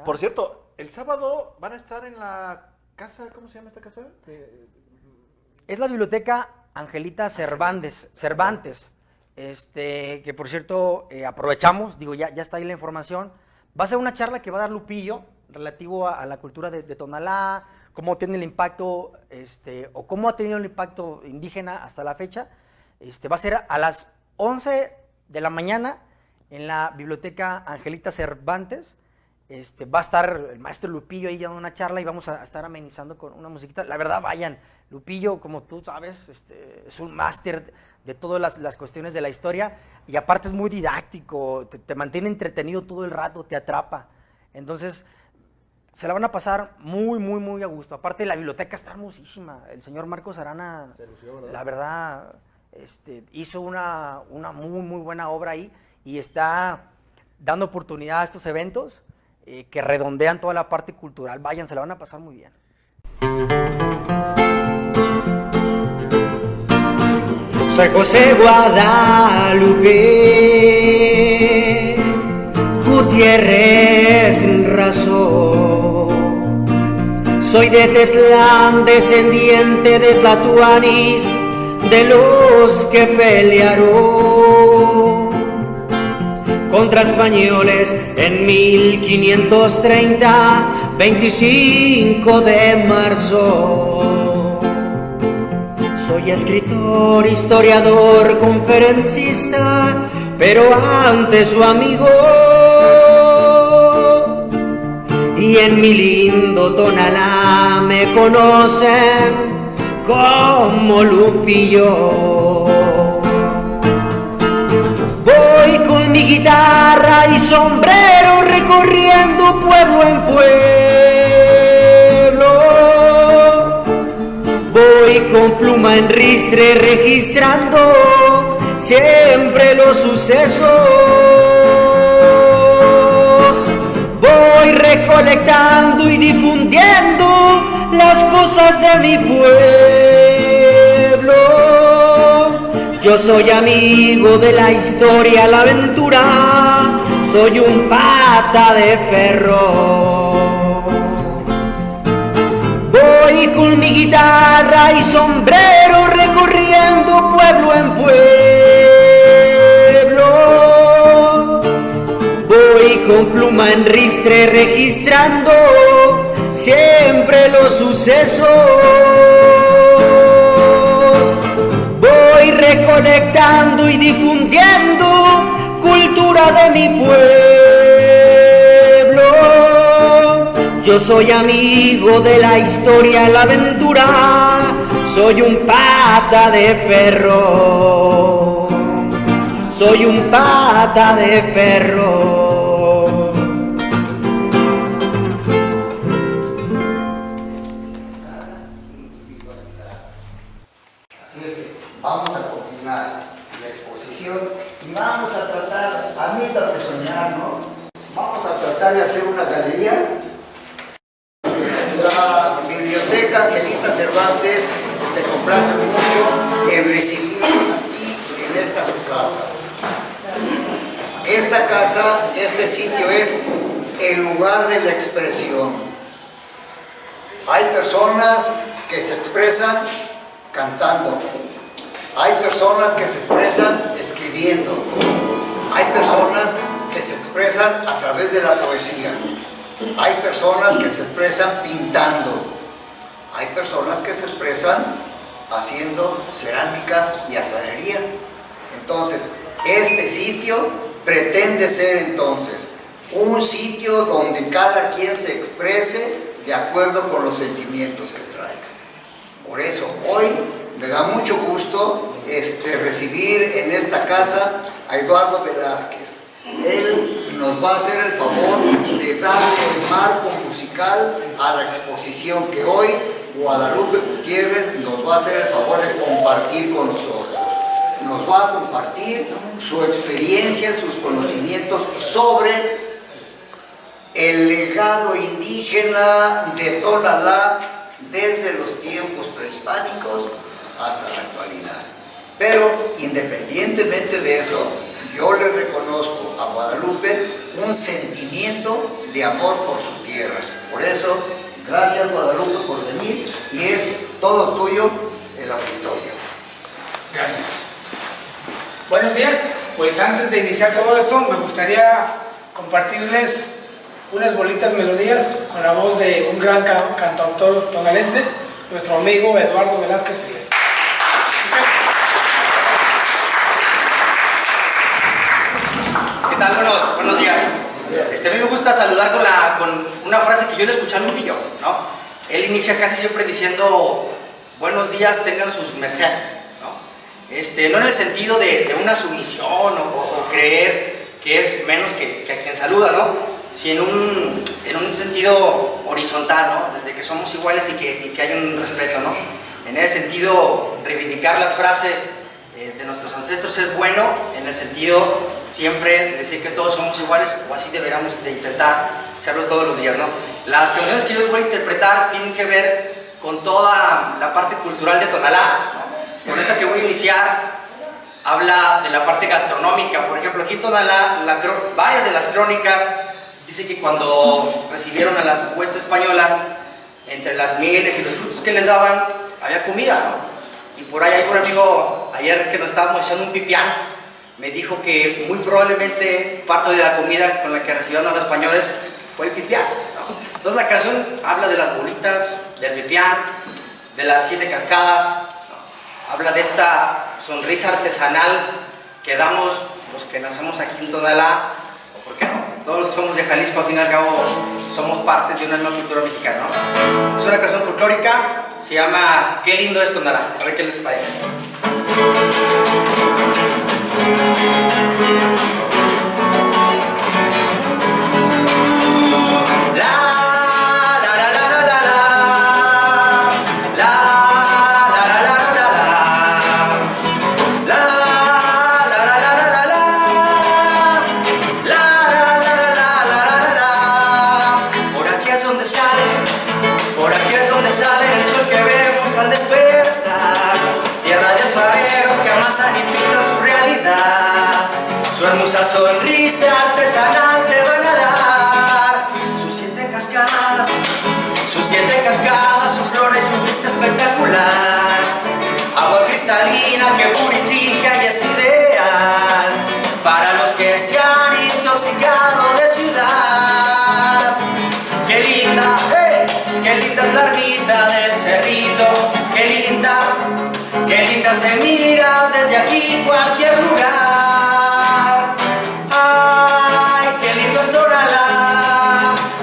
Por cierto, el sábado van a estar en la casa, ¿cómo se llama esta casa? Es la biblioteca Angelita Cervantes, que por cierto aprovechamos, digo, ya está ahí la información. Va a ser una charla que va a dar Lupillo relativo a la cultura de Tonalá, cómo tiene el impacto, o cómo ha tenido el impacto indígena hasta la fecha. Va a ser a las 11 de la mañana en la biblioteca Angelita Cervantes. Va a estar el maestro Lupillo ahí dando una charla y vamos a estar amenizando con una musiquita. La verdad, vayan, Lupillo, como tú sabes, es un máster de todas las cuestiones de la historia y aparte es muy didáctico, te mantiene entretenido todo el rato, te atrapa. Entonces, se la van a pasar muy a gusto. Aparte, la biblioteca está hermosísima. El señor Marcos Arana, la verdad, hizo una muy buena obra ahí y está dando oportunidad a estos eventos que redondean toda la parte cultural. Vayan, se la van a pasar muy bien. Soy José Guadalupe Gutiérrez Razo. Soy de Tetlán, descendiente de Tlatuanis, de los que pelearon contra españoles en 1530, 25 de marzo. Soy escritor, historiador, conferencista, pero antes su amigo. Y en mi lindo Tonalá me conocen como Lupillo. Voy con mi guitarra y sombrero recorriendo pueblo en pueblo. Voy con pluma en ristre registrando siempre los sucesos. Voy recolectando y difundiendo las cosas de mi pueblo. Yo soy amigo de la historia, la aventura, soy un pata de perro. Voy con mi guitarra y sombrero recorriendo pueblo en pueblo. Voy con pluma en ristre registrando siempre los sucesos. Voy recolectando y difundiendo cultura de mi pueblo. Yo soy amigo de la historia, la aventura, soy un pata de perro. Soy un pata de perro. Vamos a continuar la exposición y vamos a tratar, admítanme soñar, ¿no? Vamos a tratar de hacer una galería. La Biblioteca Angelita Cervantes se complace mucho en recibirnos aquí en esta su casa. Esta casa, este sitio es el lugar de la expresión. Hay personas que se expresan cantando. Hay personas que se expresan escribiendo. Hay personas que se expresan a través de la poesía. Hay personas que se expresan pintando. Hay personas que se expresan haciendo cerámica y alfarería. Entonces, este sitio pretende ser entonces un sitio donde cada quien se exprese de acuerdo con los sentimientos que traiga. Por eso, hoy me da mucho gusto recibir en esta casa a Eduardo Velázquez. Él nos va a hacer el favor de darle el marco musical a la exposición que hoy Guadalupe Gutiérrez nos va a hacer el favor de compartir con nosotros. Nos va a compartir su experiencia, sus conocimientos sobre el legado indígena de Tonalá desde los tiempos prehispánicos hasta la actualidad. Pero independientemente de eso, yo le reconozco a Guadalupe un sentimiento de amor por su tierra. Por eso, gracias Guadalupe por venir y es todo tuyo el auditorio. Gracias. Buenos días. Pues antes de iniciar todo esto, me gustaría compartirles unas bonitas melodías con la voz de un gran cantautor tonalense, nuestro amigo Eduardo Velázquez Frías. ¿Qué tal? Buenos días. A mí me gusta saludar con una frase que yo le escuché a Lupillo, ¿no? Él inicia casi siempre diciendo, buenos días, tengan sus merced, ¿no? No en el sentido de una sumisión o creer que es menos que a quien saluda, ¿no? Sí, en un sentido horizontal, ¿no? De que somos iguales y que hay un respeto, ¿no? En ese sentido, reivindicar las frases de nuestros ancestros es bueno, en el sentido siempre de decir que todos somos iguales, o así deberíamos de intentar hacerlos todos los días, ¿no? Las canciones que yo voy a interpretar tienen que ver con toda la parte cultural de Tonalá, ¿no? Con esta que voy a iniciar habla de la parte gastronómica. Por ejemplo, aquí en Tonalá, varias de las crónicas dice que cuando recibieron a las huestes españolas, entre las mieles y los frutos que les daban, había comida, ¿no? Y por ahí hay un amigo, ayer que nos estábamos echando un pipián, me dijo que muy probablemente parte de la comida con la que recibieron a los españoles fue el pipián, ¿no? Entonces la canción habla de las bolitas, del pipián, de las 7 cascadas, ¿no? Habla de esta sonrisa artesanal que damos los que nacemos aquí en Tonalá, o por qué no, todos los que somos de Jalisco, al fin y al cabo, somos partes de una misma cultura mexicana, ¿no? Es una canción folclórica, se llama Qué lindo es Tonalá. A ver qué les parece. Su hermosa sonrisa artesanal te van a dar sus 7 cascadas, su flora y su vista espectacular. Agua cristalina que purifica y es ideal para los que se han intoxicado de ciudad. Qué linda, qué linda es la ermita del cerrito, qué linda se mira desde aquí cualquier lugar.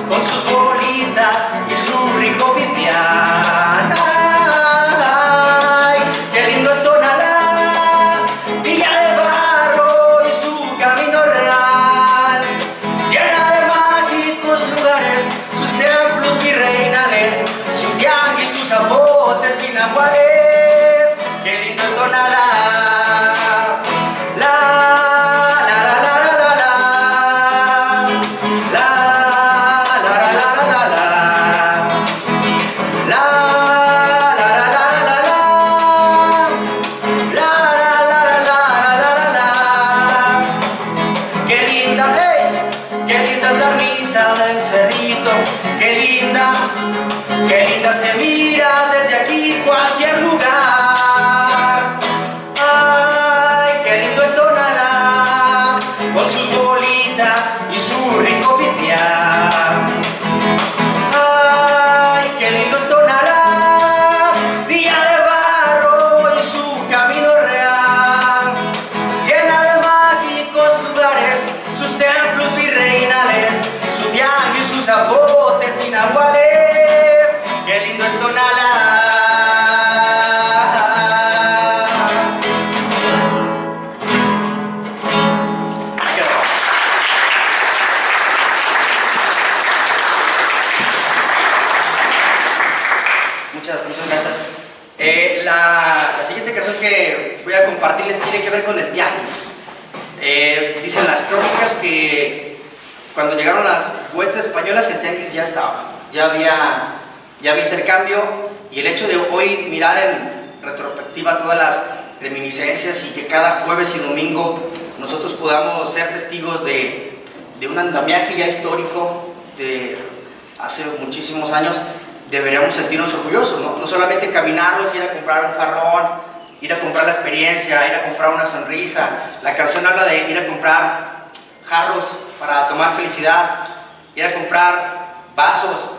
Con sus bolitas y su rico pipián. Ay, qué lindo es Tonalá, Villa de Barro y su camino real, llena de mágicos lugares, sus templos virreinales, su tianguis, sus zapotes y nahuales. Qué lindo es Tonalá. Qué linda se mira desde aquí cualquier lugar. Ay, qué lindo es Tonalá, con sus bolitas y su rico pipián. Ay, qué lindo es Tonalá, Villa de Barro y su camino real, llena de mágicos lugares, sus templos virreinales, su tianguis, sus zapotes y nahuales. Qué lindo es Tonalá. Muchas gracias. La siguiente canción que voy a compartirles tiene que ver con el tianguis. Dicen las crónicas que cuando llegaron las huestes españolas el tianguis ya estaba, ya había intercambio, y el hecho de hoy mirar en retrospectiva todas las reminiscencias y que cada jueves y domingo nosotros podamos ser testigos de de un andamiaje ya histórico de hace muchísimos años, deberíamos sentirnos orgullosos, ¿no? No solamente caminarlos, ir a comprar un jarrón, ir a comprar la experiencia, ir a comprar una sonrisa. La canción habla de ir a comprar jarros para tomar felicidad, ir a comprar vasos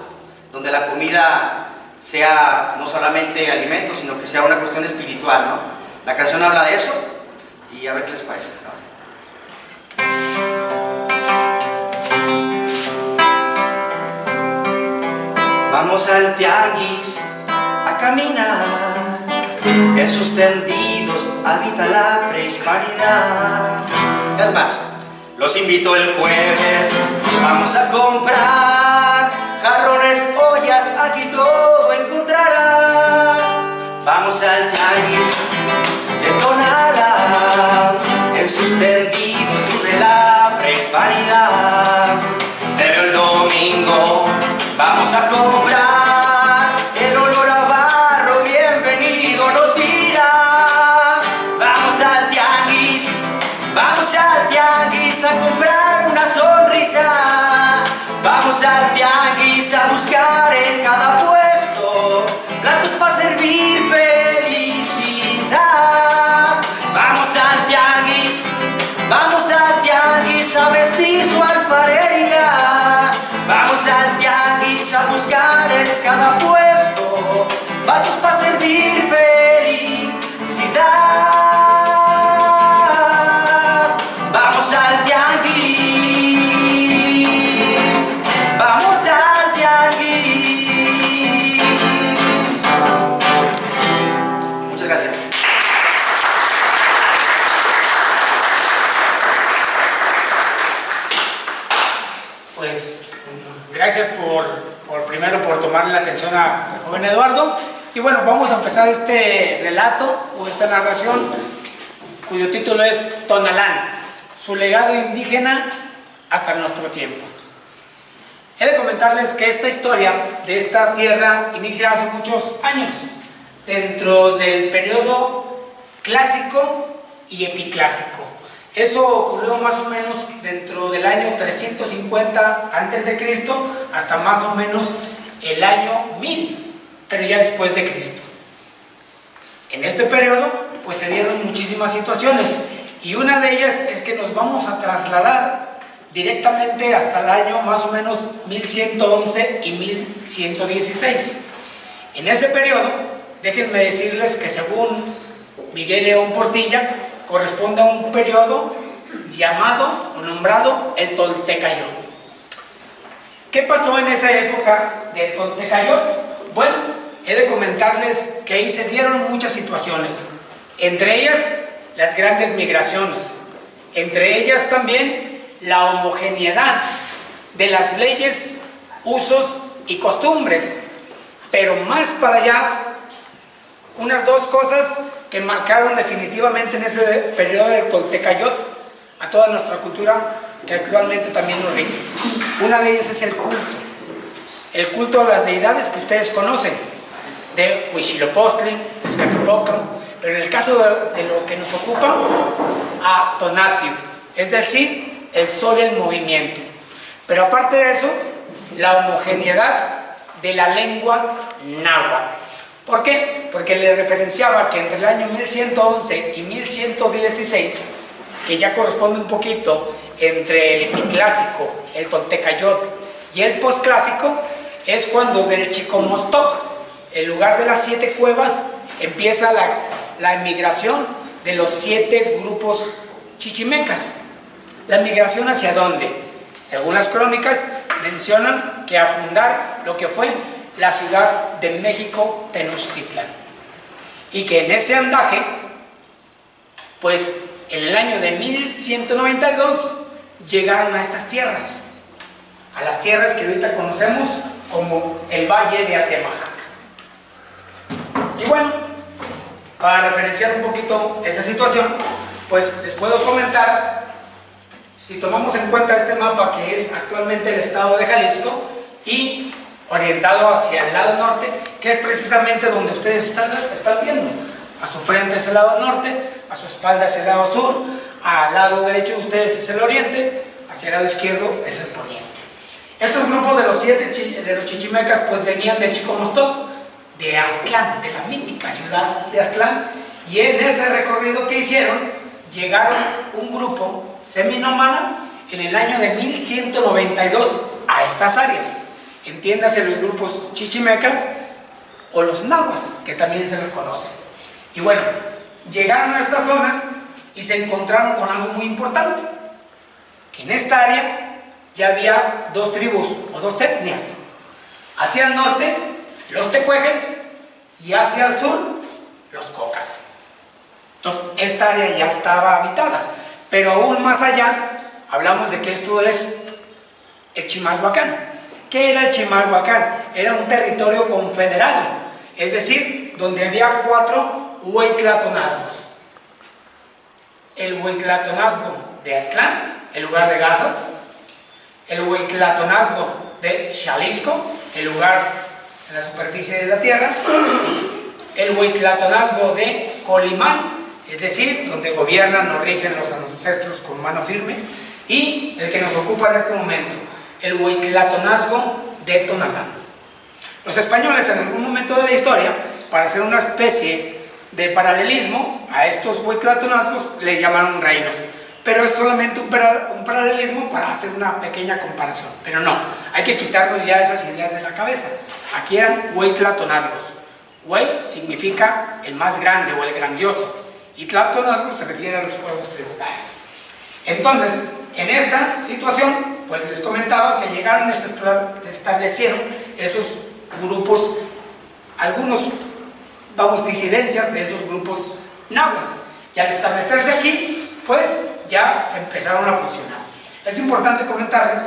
donde la comida sea no solamente alimento, sino que sea una cuestión espiritual, ¿no? La canción habla de eso y a ver qué les parece. Vamos al tianguis a caminar, en sus tendidos habita la prehisparidad. Es más, los invito el jueves, vamos a comprar jarrones, ollas, aquí todo encontrarás. Vamos al tianguis de Tonalá, en sus tendidos vive la prehisparidad. Te veo el domingo, vamos a comprar, el olor a barro bienvenido nos dirá. Vamos al tianguis a comprar una sonrisa. Vamos al tianguis a buscar en cada puesto platos para servir felicidad. Vamos al tianguis a vestir su alfarería. Vamos al tianguis a buscar en cada puesto vasos para servir felicidad. Vamos al tianguis, vamos al tianguis. Muchas gracias. Pues gracias primero por tomarle la atención al joven Eduardo. Y bueno, vamos a empezar este relato o esta narración cuyo título es Tonalán, su legado indígena hasta nuestro tiempo. He de comentarles que esta historia de esta tierra inicia hace muchos años, dentro del periodo clásico y epiclásico. Eso ocurrió más o menos dentro del año 350 a.C. hasta más o menos el año 1000, pero ya después de Cristo. En este periodo pues se dieron muchísimas situaciones y una de ellas es que nos vamos a trasladar directamente hasta el año más o menos 1111 y 1116. En ese periodo, déjenme decirles que según Miguel León Portilla, corresponde a un periodo llamado o nombrado el Toltecayot. ¿Qué pasó en esa época del Toltecayot? Bueno, he de comentarles que ahí se dieron muchas situaciones, entre ellas las grandes migraciones, entre ellas también la homogeneidad de las leyes, usos y costumbres, pero más para allá, unas dos cosas que marcaron definitivamente en ese periodo del Toltecayot a toda nuestra cultura que actualmente también nos rige. Una de ellas es el culto a las deidades que ustedes conocen, de Huitzilopochtli, de Tezcatlipoca, pero en el caso de lo que nos ocupa, a Tonatiuh, es decir, el sol en movimiento. Pero aparte de eso, la homogeneidad de la lengua náhuatl. ¿Por qué? Porque le referenciaba que entre el año 1111 y 1116, que ya corresponde un poquito entre el epiclásico, el Toltecayot y el posclásico, es cuando del Chicomostoc, el lugar de las 7 cuevas, empieza la emigración de los 7 grupos chichimecas. ¿La migración hacia dónde? Según las crónicas, mencionan que a fundar lo que fue la ciudad de México, Tenochtitlan. Y que en ese andaje, pues en el año de 1192, llegaron a estas tierras, a las tierras que ahorita conocemos como el Valle de Atemajac. Y bueno, para referenciar un poquito esa situación, pues les puedo comentar, si tomamos en cuenta este mapa que es actualmente el estado de Jalisco y orientado hacia el lado norte, que es precisamente donde ustedes están viendo. A su frente es el lado norte, a su espalda es el lado sur, al lado derecho de ustedes es el oriente, a hacia el lado izquierdo es el poniente. Estos grupos de los 7 de los chichimecas pues venían de Chicomostoc, de Aztlán, de la mítica ciudad de Aztlán, y en ese recorrido que hicieron llegaron un grupo seminómada en el año de 1192 a estas áreas. Entiéndase los grupos chichimecas o los nahuas, que también se les conoce. Y bueno, llegaron a esta zona y se encontraron con algo muy importante, que en esta área ya había 2 tribus o 2 etnias. Hacia el norte, los tecuejes, y hacia el sur, los cocas. Entonces, esta área ya estaba habitada, pero aún más allá, hablamos de que esto es el Chimalhuacán. ¿Qué era el Chimalhuacán? Era un territorio confederado, es decir, donde había 4 hueytlatonazgos. El hueytlatonazgo de Aztlán, el lugar de Gazas, el hueytlatonazgo de Xalisco, el lugar en la superficie de la tierra, el hueytlatonazgo de Colimán, es decir, donde gobiernan o rigen los ancestros con mano firme, y el que nos ocupa en este momento, el hueytlatonazgo de Tonalá. Los españoles en algún momento de la historia, para hacer una especie de paralelismo a estos hueytlatonazgos, le llamaron reinos, pero es solamente un paralelismo para hacer una pequeña comparación. Pero no, hay que quitarnos ya esas ideas de la cabeza. Aquí eran hueytlatonazgos. Huey significa el más grande o el grandioso, y tlatonazgo se refiere a los pueblos tributarios. Entonces, en esta situación, pues les comentaba que llegaron y se establecieron esos grupos, algunos, disidencias de esos grupos nahuas. Y al establecerse aquí, pues ya se empezaron a fusionar. Es importante comentarles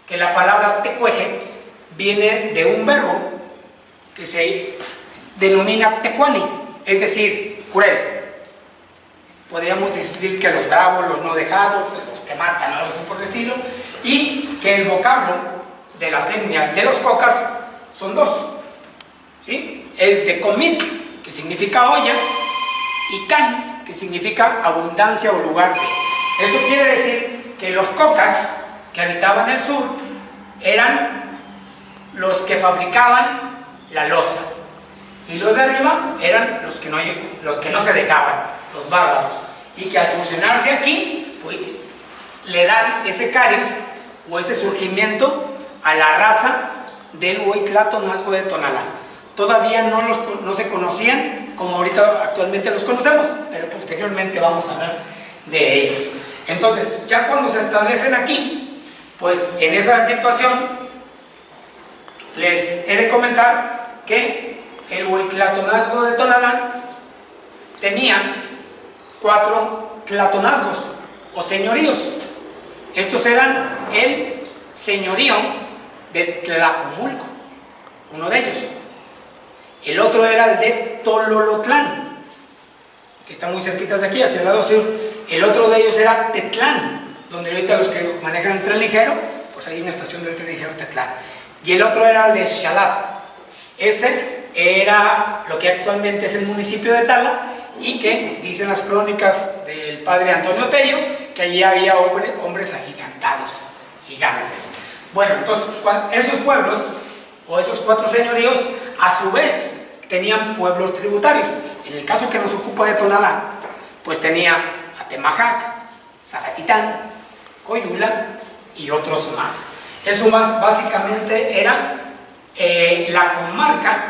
que la palabra tecueje viene de un verbo que se denomina tecuani, es decir, cruel. Podríamos decir que los bravos, los no dejados, los que matan, algo así por el estilo, y que el vocablo de las etnias de los cocas son 2, ¿sí? Es de comit, que significa olla, y can, que significa abundancia o lugar de. Eso quiere decir que los cocas que habitaban el sur eran los que fabricaban la loza, y los de arriba eran los que no se dejaban, los bárbaros, y que al fusionarse aquí, pues, le dan ese cariz o ese surgimiento a la raza del hueytlatonazgo de Tonalá. Todavía no se conocían como ahorita actualmente los conocemos, pero posteriormente vamos a hablar de ellos. Entonces, ya cuando se establecen aquí, pues en esa situación les he de comentar que el hueytlatonazgo de Tonalá tenía 4 tlatonazgos o señoríos. Estos eran el señorío de Tlajomulco, uno de ellos. El otro era el de Tololotlán, que está muy cerquita de aquí, hacia el lado sur. El otro de ellos era Tetlán, donde ahorita los que manejan el tren ligero, pues hay una estación del tren ligero Tetlán. Y el otro era el de Xalat. Ese era lo que actualmente es el municipio de Tala, y que dicen las crónicas del padre Antonio Tello que allí había hombres agigantados, gigantes. Bueno, entonces esos pueblos o esos 4 señoríos a su vez tenían pueblos tributarios. En el caso que nos ocupa de Tonalá, pues tenía Atemajac, Zagatitán, Coyula y otros más. Eso más básicamente era la comarca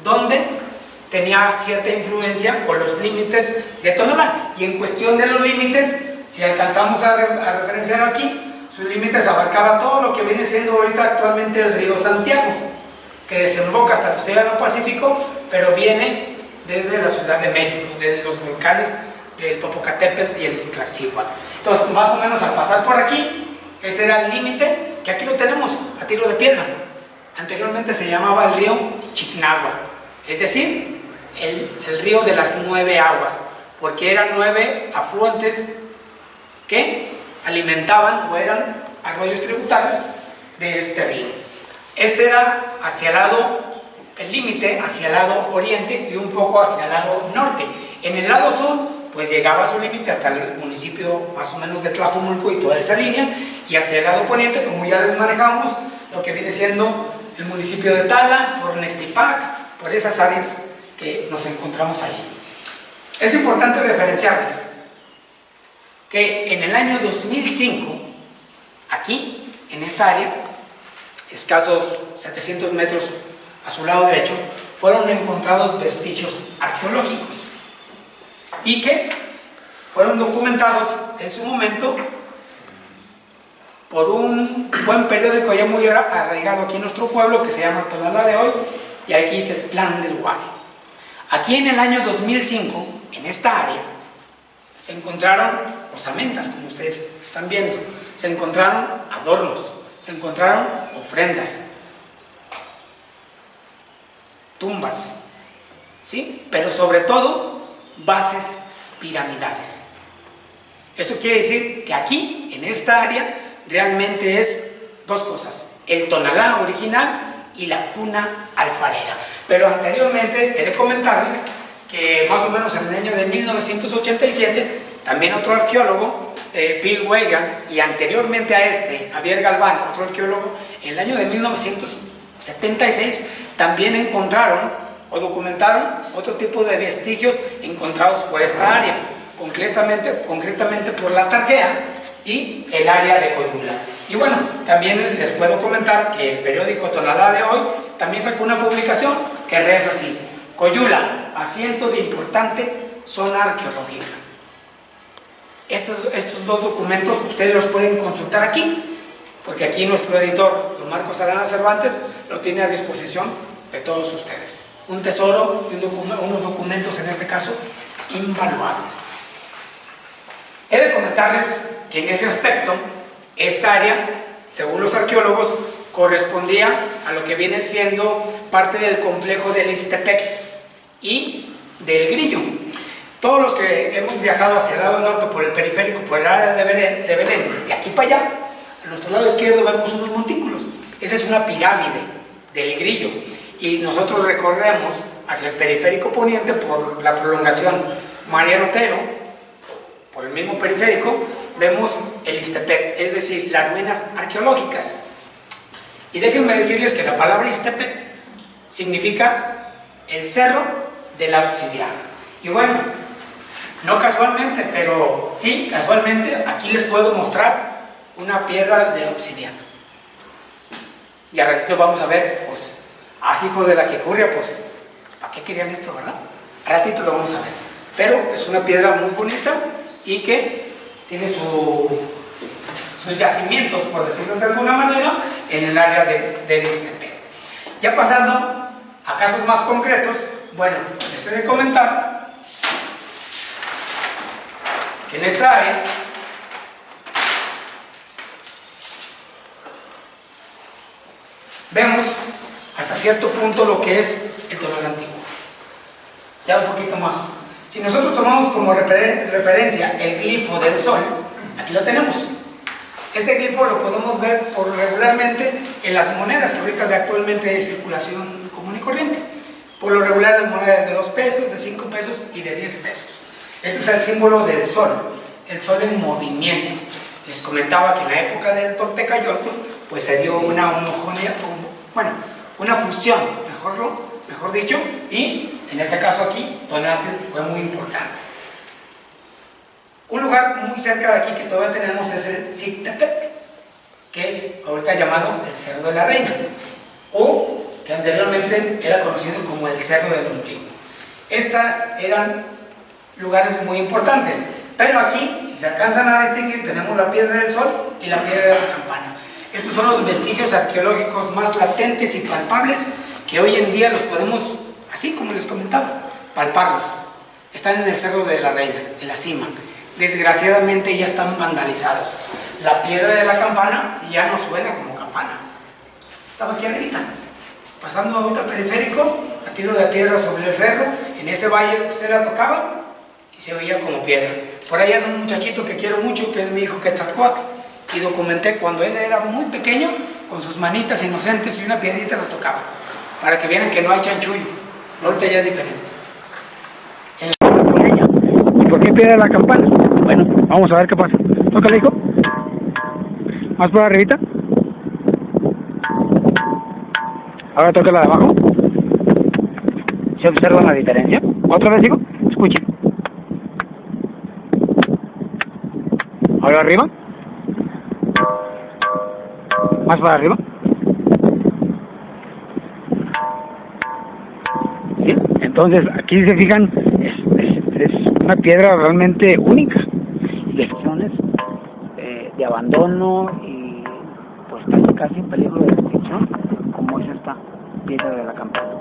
donde tenía cierta influencia por los límites de Tonalá. Y en cuestión de los límites, si alcanzamos a referenciar aquí, sus límites abarcaba todo lo que viene siendo ahorita actualmente el río Santiago, que desemboca hasta el Océano Pacífico, pero viene desde la Ciudad de México, de los volcanes del Popocatépetl y el Iztaccíhuatl. Entonces, más o menos al pasar por aquí, ese era el límite, que aquí lo tenemos a tiro de piedra. Anteriormente se llamaba el río Chicnagua, es decir, el río de las 9 aguas, porque eran 9 afluentes que alimentaban o eran arroyos tributarios de este río. Este era hacia el lado, el límite hacia el lado oriente y un poco hacia el lado norte. En el lado sur pues llegaba a su límite hasta el municipio más o menos de Tlajomulco y toda esa línea, y hacia el lado poniente, como ya les manejamos, lo que viene siendo el municipio de Tala, por Nestipac, por esas áreas que nos encontramos ahí. Es importante referenciarles que en el año 2005, aquí, en esta área, escasos 700 metros a su lado derecho, fueron encontrados vestigios arqueológicos y que fueron documentados en su momento por un buen periódico ya muy arraigado aquí en nuestro pueblo que se llama Tonalá de Hoy, y aquí dice Plan del Guaje. Aquí en el año 2005, en esta área, se encontraron osamentas, como ustedes están viendo, se encontraron adornos, se encontraron ofrendas, tumbas, ¿sí? Pero sobre todo, bases piramidales. Eso quiere decir que aquí, en esta área, realmente es dos cosas: el Tonalá original y la cuna alfarera. Pero anteriormente he de comentarles que más o menos en el año de 1987, también otro arqueólogo, Bill Weigand, y anteriormente a este, Javier Galván, otro arqueólogo, en el año de 1976, también encontraron o documentaron otro tipo de vestigios encontrados por esta área, concretamente por la Tarjea y el área de Coyula. Y bueno, también les puedo comentar que el periódico Tonalá de Hoy también sacó una publicación que reza así: Coyula, asiento de importante zona arqueológica. Estos dos documentos ustedes los pueden consultar aquí, porque aquí nuestro editor, don Marcos Arana Cervantes, lo tiene a disposición de todos ustedes. Un tesoro y unos documentos, en este caso, invaluables. He de comentarles que en ese aspecto, esta área, según los arqueólogos, correspondía a lo que viene siendo parte del complejo del Ixtepec y del Grillo. Todos los que hemos viajado hacia el lado norte por el periférico, por el área de Belén, de aquí para allá, a nuestro lado izquierdo vemos unos montículos. Esa es una pirámide del Grillo. Y nosotros recorremos hacia el periférico poniente por la prolongación Mariano Otero, por el mismo periférico, vemos el Ixtepec, es decir, las ruinas arqueológicas. Y déjenme decirles que la palabra Ixtepec significa el cerro de la obsidiana. Y bueno, no casualmente, pero sí casualmente, aquí les puedo mostrar una piedra de obsidiana. Y a ratito vamos a ver, pues, hijo de la jejurria, pues, ¿para qué querían esto, verdad? A ratito lo vamos a ver. Pero es una piedra muy bonita y que tiene sus yacimientos, por decirlo de alguna manera, en el área de Ixtepec. Ya pasando a casos más concretos, bueno, les he de comentar que en esta área vemos hasta cierto punto lo que es el Tonalá antiguo. Ya un poquito más. Si nosotros tomamos como referencia el glifo del sol, aquí lo tenemos. Este glifo lo podemos ver regularmente en las monedas, ahorita actualmente de circulación común y corriente. Por lo regular las monedas de 2 pesos, de 5 pesos y de 10 pesos. Este es el símbolo del sol, el sol en movimiento. Les comentaba que en la época del Toltecayotl, pues se dio una homogeneidad, bueno, una fusión, mejor dicho, y en este caso aquí, Tonatiuh fue muy importante. Un lugar muy cerca de aquí que todavía tenemos es el Xictepec, que es ahorita llamado el Cerro de la Reina, o que anteriormente era conocido como el Cerro del Ombligo. Estas eran lugares muy importantes, pero aquí, si se alcanzan a distinguir, tenemos la Piedra del Sol y la Piedra de la Campana. Estos son los vestigios arqueológicos más latentes y palpables que hoy en día los podemos, así como les comentaba, palparlos. Están en el Cerro de la Reina, en la cima. Desgraciadamente ya están vandalizados. La Piedra de la Campana ya no suena como campana. Estaba aquí arriba, pasando ahorita al periférico, a tiro de piedra sobre el cerro. En ese valle usted la tocaba y se veía como piedra. Por ahí anda un muchachito que quiero mucho, que es mi hijo Quetzalcóatl, y documenté cuando él era muy pequeño, con sus manitas inocentes y una piedrita lo tocaba, para que vieran que no hay chanchullo. Ahorita ya es diferente. ¿Y por qué piedra de la campana. Bueno, vamos a ver qué pasa. Tócale, hijo. Más por arribita. Ahora tócala de abajo. ¿Se observa la diferencia? Otra vez, hijo. Escuche. Ahora arriba. Más para arriba. ¿Sí? Entonces, aquí se fijan, es una piedra realmente única. Lecciones de abandono y pues casi en peligro de extinción, como es esta piedra de la campana.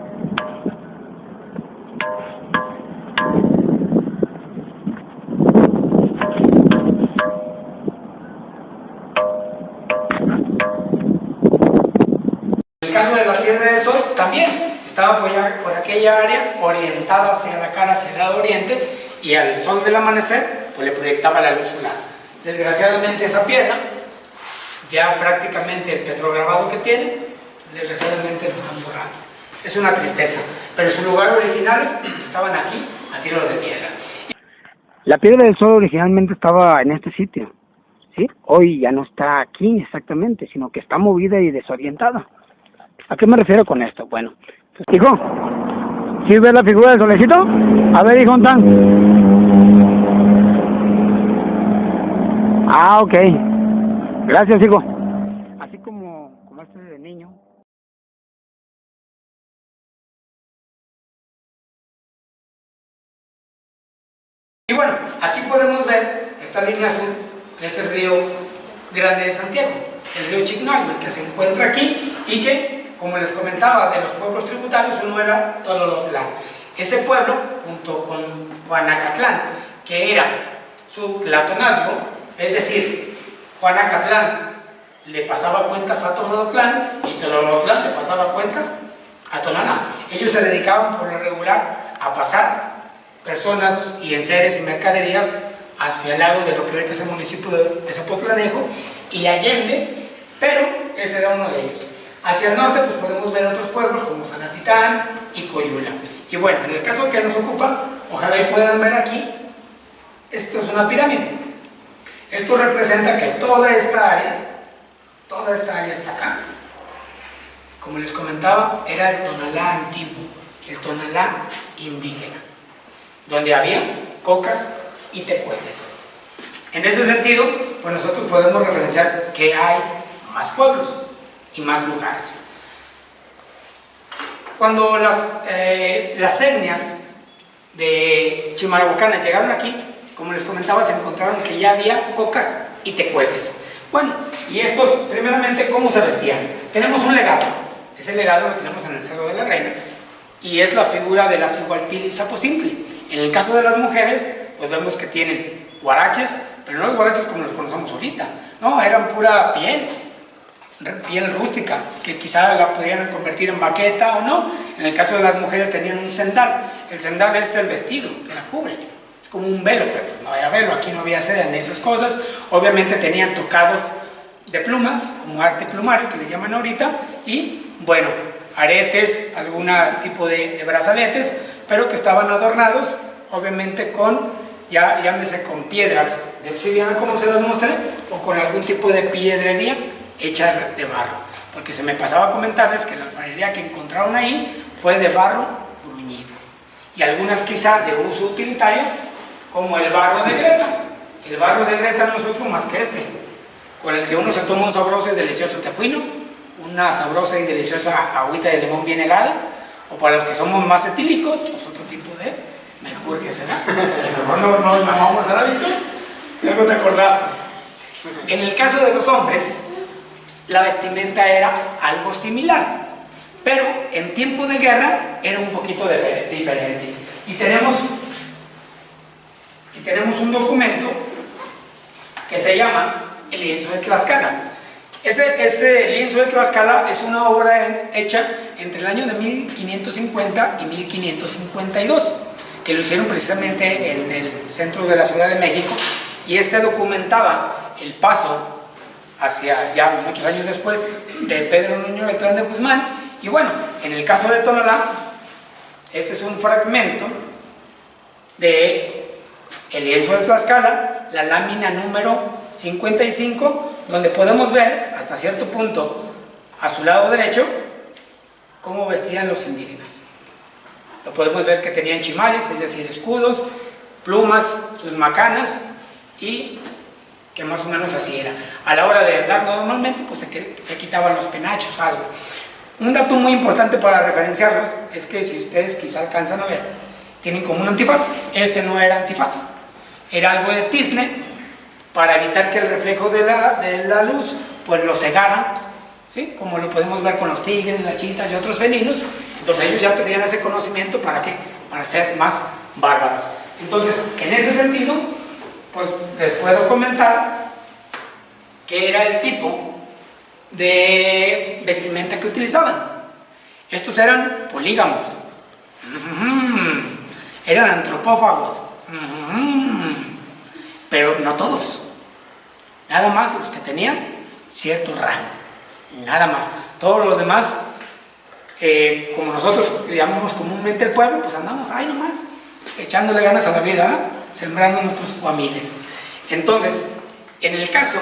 En el caso de la Piedra del Sol también estaba por aquella área orientada hacia la cara, hacia el lado oriente, y al sol del amanecer pues le proyectaba la luz solar. Desgraciadamente esa piedra, ya prácticamente el petrograbado que tiene, desgraciadamente lo están borrando. Es una tristeza, pero sus lugares originales estaban aquí, a tiro de piedra. La Piedra del Sol originalmente estaba en este sitio, ¿sí? Hoy ya no está aquí exactamente, sino que está movida y desorientada. ¿A qué me refiero con esto? Bueno, pues, hijo, ¿sí ves la figura del solecito? A ver, hijo, ¿dónde están? Ah, ok. Gracias, hijo. Así como este de niño. Y bueno, aquí podemos ver esta línea azul, que es el río Grande de Santiago, el río Chignahuil, que se encuentra aquí y que, como les comentaba, de los pueblos tributarios, uno era Tololotlán. Ese pueblo, junto con Juanacatlán, que era su tlatonazgo, es decir, Juanacatlán le pasaba cuentas a Tololotlán y Tololotlán le pasaba cuentas a Tonalá. Ellos se dedicaban por lo regular a pasar personas y enseres y mercaderías hacia el lado de lo que ahorita es el municipio de Zapotlanejo y Allende, pero ese era uno de ellos. Hacia el norte pues podemos ver otros pueblos como Sanatitán y Coyula. Y bueno, en el caso que nos ocupa, ojalá y puedan ver aquí, esto es una pirámide. Esto representa que toda esta área está acá. Como les comentaba, era el Tonalá antiguo, el Tonalá indígena, donde había cocas y tecueles. En ese sentido, pues nosotros podemos referenciar que hay más pueblos y más lugares. Cuando las etnias de chimalhuacanas llegaron aquí, como les comentaba, se encontraron que ya había cocas y tecueles. Bueno, y estos, primeramente, ¿cómo se vestían? Tenemos un legado. Ese legado lo tenemos en el Cerro de la Reina y es la figura de la Cihualpili Zapocintli. En el caso de las mujeres, pues vemos que tienen huaraches, pero no los huaraches como los conocemos ahorita, no, eran pura piel rústica, que quizá la pudieran convertir en baqueta o no. En el caso de las mujeres tenían un cendal. El cendal es el vestido que la cubre, es como un velo, pero pues no era velo, aquí no había seda ni esas cosas. Obviamente tenían tocados de plumas, como arte plumario que le llaman ahorita, y bueno, aretes, algún tipo de brazaletes, pero que estaban adornados obviamente con, llámese con piedras de obsidiana como se las mostré, o con algún tipo de piedrería hecha de barro, porque se me pasaba a comentarles que la alfarería que encontraron ahí fue de barro bruñido, y algunas quizá de uso utilitario, como el barro de Greta. El barro de Greta no es otro más que este, con el que uno se toma un sabroso y delicioso tejuino, una sabrosa y deliciosa agüita de limón bien helada, o para los que somos más etílicos, pues otro tipo de mejor que será. Mejor no llamamos a David, luego te acordaste. En el caso de los hombres, la vestimenta era algo similar, pero en tiempo de guerra era un poquito diferente. Y tenemos un documento que se llama el lienzo de Tlaxcala. Ese lienzo de Tlaxcala es una obra hecha entre el año de 1550 y 1552, que lo hicieron precisamente en el centro de la Ciudad de México, y este documentaba el paso hacia, ya muchos años después, de Pedro Nuño Beltrán de Guzmán. Y bueno, en el caso de Tonalá, este es un fragmento de el lienzo de Tlaxcala, la lámina número 55, donde podemos ver hasta cierto punto a su lado derecho cómo vestían los indígenas. Lo podemos ver que tenían chimales, es decir, escudos, plumas, sus macanas, y que más o menos así era. A la hora de andar normalmente, pues se quitaban los penachos, algo. Un dato muy importante para referenciarlos es que si ustedes quizá alcanzan a ver, tienen como un antifaz. Ese no era antifaz, era algo de tizne para evitar que el reflejo de la luz pues lo cegara, ¿sí? Como lo podemos ver con los tigres, las chitas y otros felinos. Entonces ellos ya tenían ese conocimiento, ¿para qué? Para ser más bárbaros. Entonces, en ese sentido, pues les puedo comentar que era el tipo de vestimenta que utilizaban. Estos eran polígamos, eran antropófagos, pero no todos, nada más los que tenían cierto rango, nada más. Todos los demás, como nosotros llamamos comúnmente el pueblo, pues andamos ahí nomás, echándole ganas a la vida, ¿eh? Sembrando nuestros guamiles. Entonces, en el caso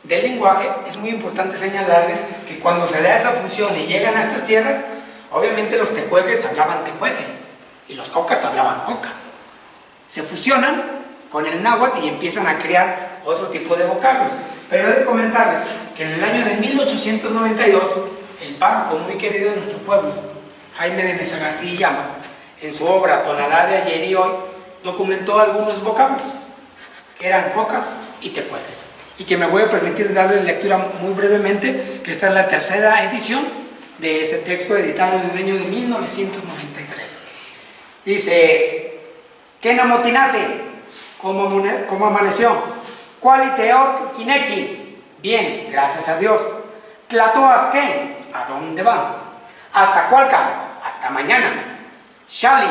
del lenguaje, es muy importante señalarles que cuando se da esa fusión y llegan a estas tierras, obviamente los tecuejes hablaban tecueje y los cocas hablaban coca. Se fusionan con el náhuatl y empiezan a crear otro tipo de vocablos. Pero he de comentarles que en el año de 1892, el párroco muy querido de nuestro pueblo, Jaime de Mesagasti y Llamas, en su obra Tonalá de ayer y hoy, documentó algunos vocablos, que eran cocas y tecuejes, y que me voy a permitir darles lectura muy brevemente, que está en la tercera edición de ese texto editado en el año de 1993. Dice: Kenamotinase, como amaneció, Cualiteot Kineki, bien, gracias a Dios. Tlatoas, ¿qué? ¿A dónde va? Hasta Cualca, hasta mañana. Shali,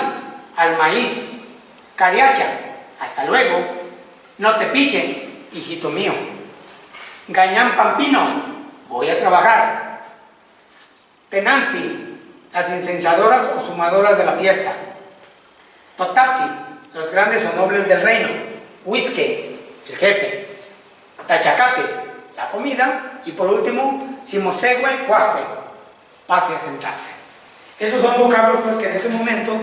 al maíz. Cariacha, hasta luego. No te piche, hijito mío. Gañán Pampino, voy a trabajar. Tenancy, las incensadoras o sumadoras de la fiesta. Totapsi, los grandes o nobles del reino. Huisque, el jefe. Tachacate, la comida. Y por último, Simosegüe Cuastre, pase a sentarse. Esos son vocablos pues, que en ese momento,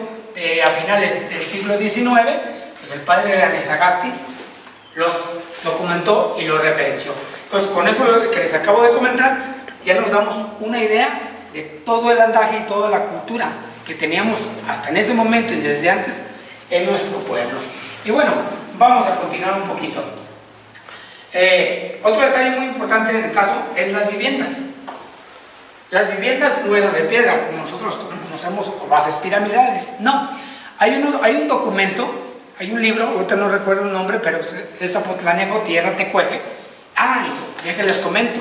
a finales del siglo XIX, pues el padre de Anesagasti los documentó y los referenció. Entonces, con eso que les acabo de comentar, ya nos damos una idea de todo el andaje y toda la cultura que teníamos hasta en ese momento y desde antes en nuestro pueblo. Y bueno, vamos a continuar un poquito. Otro detalle muy importante en el caso es las viviendas. Las viviendas no eran de piedra, como nosotros conocemos, o bases piramidales. No, hay un documento, hay un libro, ahorita no recuerdo el nombre, pero es Zapotlanejo, Tierra Tecueje. Ay, déjenles comento.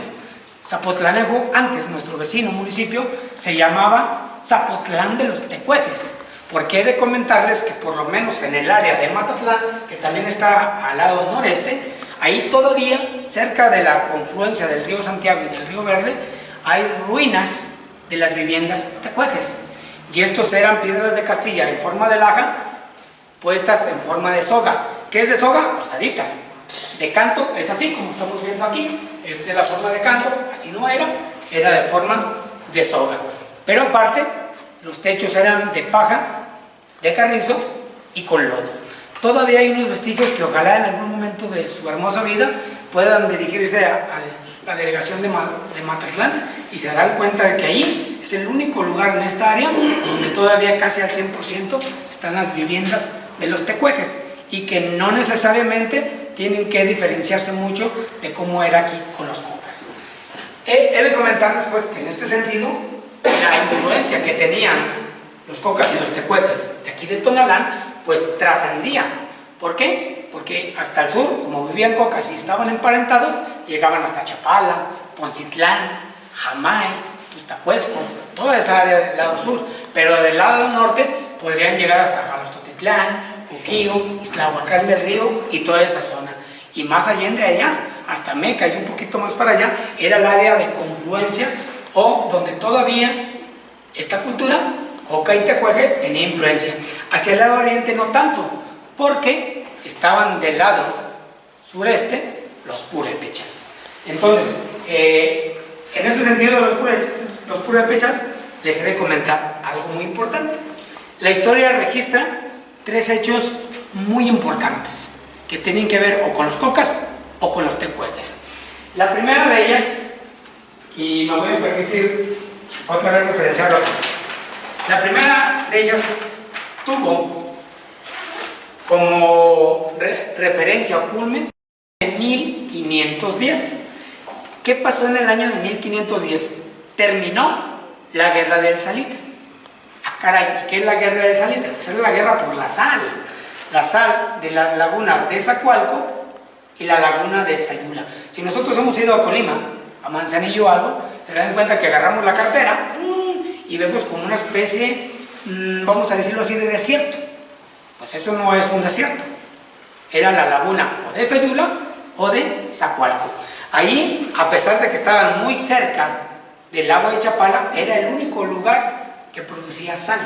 Zapotlanejo, antes nuestro vecino municipio, se llamaba Zapotlán de los Tecuejes. Porque he de comentarles que por lo menos en el área de Matatlán, que también está al lado noreste, ahí todavía, cerca de la confluencia del río Santiago y del río Verde, hay ruinas de las viviendas tecuejes. Y estos eran piedras de Castilla en forma de laja, puestas en forma de soga. ¿Qué es de soga? Costaditas. De canto es así, como estamos viendo aquí. Esta es la forma de canto, así no era de forma de soga. Pero aparte, los techos eran de paja, de carrizo y con lodo. Todavía hay unos vestigios que ojalá en algún momento de su hermosa vida puedan dirigirse a la delegación de Matatlán y se darán cuenta de que ahí es el único lugar en esta área donde todavía casi al 100% están las viviendas de los tecuejes y que no necesariamente tienen que diferenciarse mucho de cómo era aquí con los cocas. He de comentarles pues que en este sentido la influencia que tenían los cocas y los tecuejes de aquí de Tonalán pues trascendía. ¿Por qué? Porque hasta el sur, como vivían cocas y estaban emparentados, llegaban hasta Chapala, Poncitlán, Jamay, Tustacuesco, toda esa área del lado sur. Pero del lado norte podrían llegar hasta Jalostotitlán, Cuquío, Iztlahuacán del Río y toda esa zona. Y más allá de allá, hasta Meca y un poquito más para allá, era el área de confluencia o donde todavía esta cultura, coca y tecueje, tenía influencia. Hacia el lado oriente no tanto, porque estaban del lado sureste los purépechas. Entonces, en ese sentido los purépechas, les he de comentar algo muy importante. La historia registra 3 hechos muy importantes que tienen que ver o con los cocas o con los tecueques. La primera de ellas, y me voy a permitir otra vez referenciarlo, la primera de ellas tuvo como referencia o culmen en 1510. ¿Qué pasó en el año de 1510? Terminó la guerra del salitre. Ah, caray, ¿y qué es la guerra del salitre? Pues es la guerra por la sal de las lagunas de Zacualco y la laguna de Sayula. Si nosotros hemos ido a Colima, a Manzanillo o algo, se dan cuenta que agarramos la cartera y vemos como una especie, vamos a decirlo así, de desierto. Pues eso no es un desierto, era la laguna o de Sayula o de Zacualco. Ahí, a pesar de que estaban muy cerca del agua de Chapala, era el único lugar que producía sal.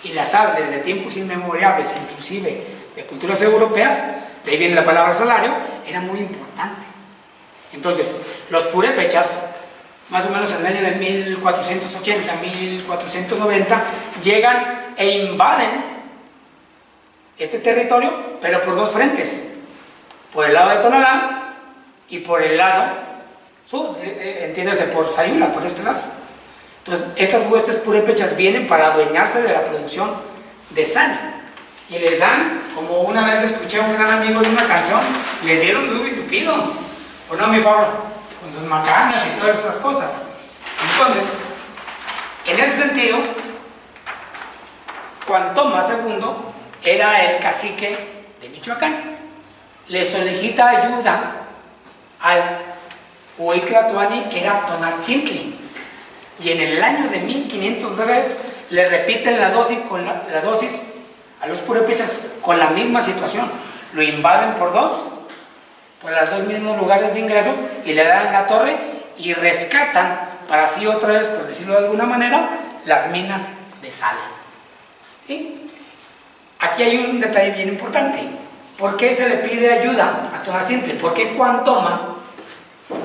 Y la sal, desde tiempos inmemorables, inclusive de culturas europeas, de ahí viene la palabra salario, era muy importante. Entonces, los purépechas, más o menos en el año de 1480, 1490, llegan e invaden este territorio, pero por 2 frentes, por el lado de Tonalá y por el lado sur, entiéndase, por Sayula, por este lado. Entonces, estas huestes purépechas vienen para adueñarse de la producción de sal. Y les dan, como una vez escuché a un gran amigo de una canción, les dieron duro y tupido. ¿O no, mi Pablo? Con sus macanas y todas esas cosas. Entonces, en ese sentido, Juan Tomás II era el cacique de Michoacán. Le solicita ayuda al Huitlatoani, que era Tonantzintli. Y en el año de 1503 le repiten la dosis a los purépechas con la misma situación. Lo invaden por los 2 mismos lugares de ingreso y le dan la torre y rescatan para así otra vez, por decirlo de alguna manera, las minas de sal. ¿Sí? Aquí hay un detalle bien importante. ¿Por qué se le pide ayuda a Tonantzintli? Porque Juan Toma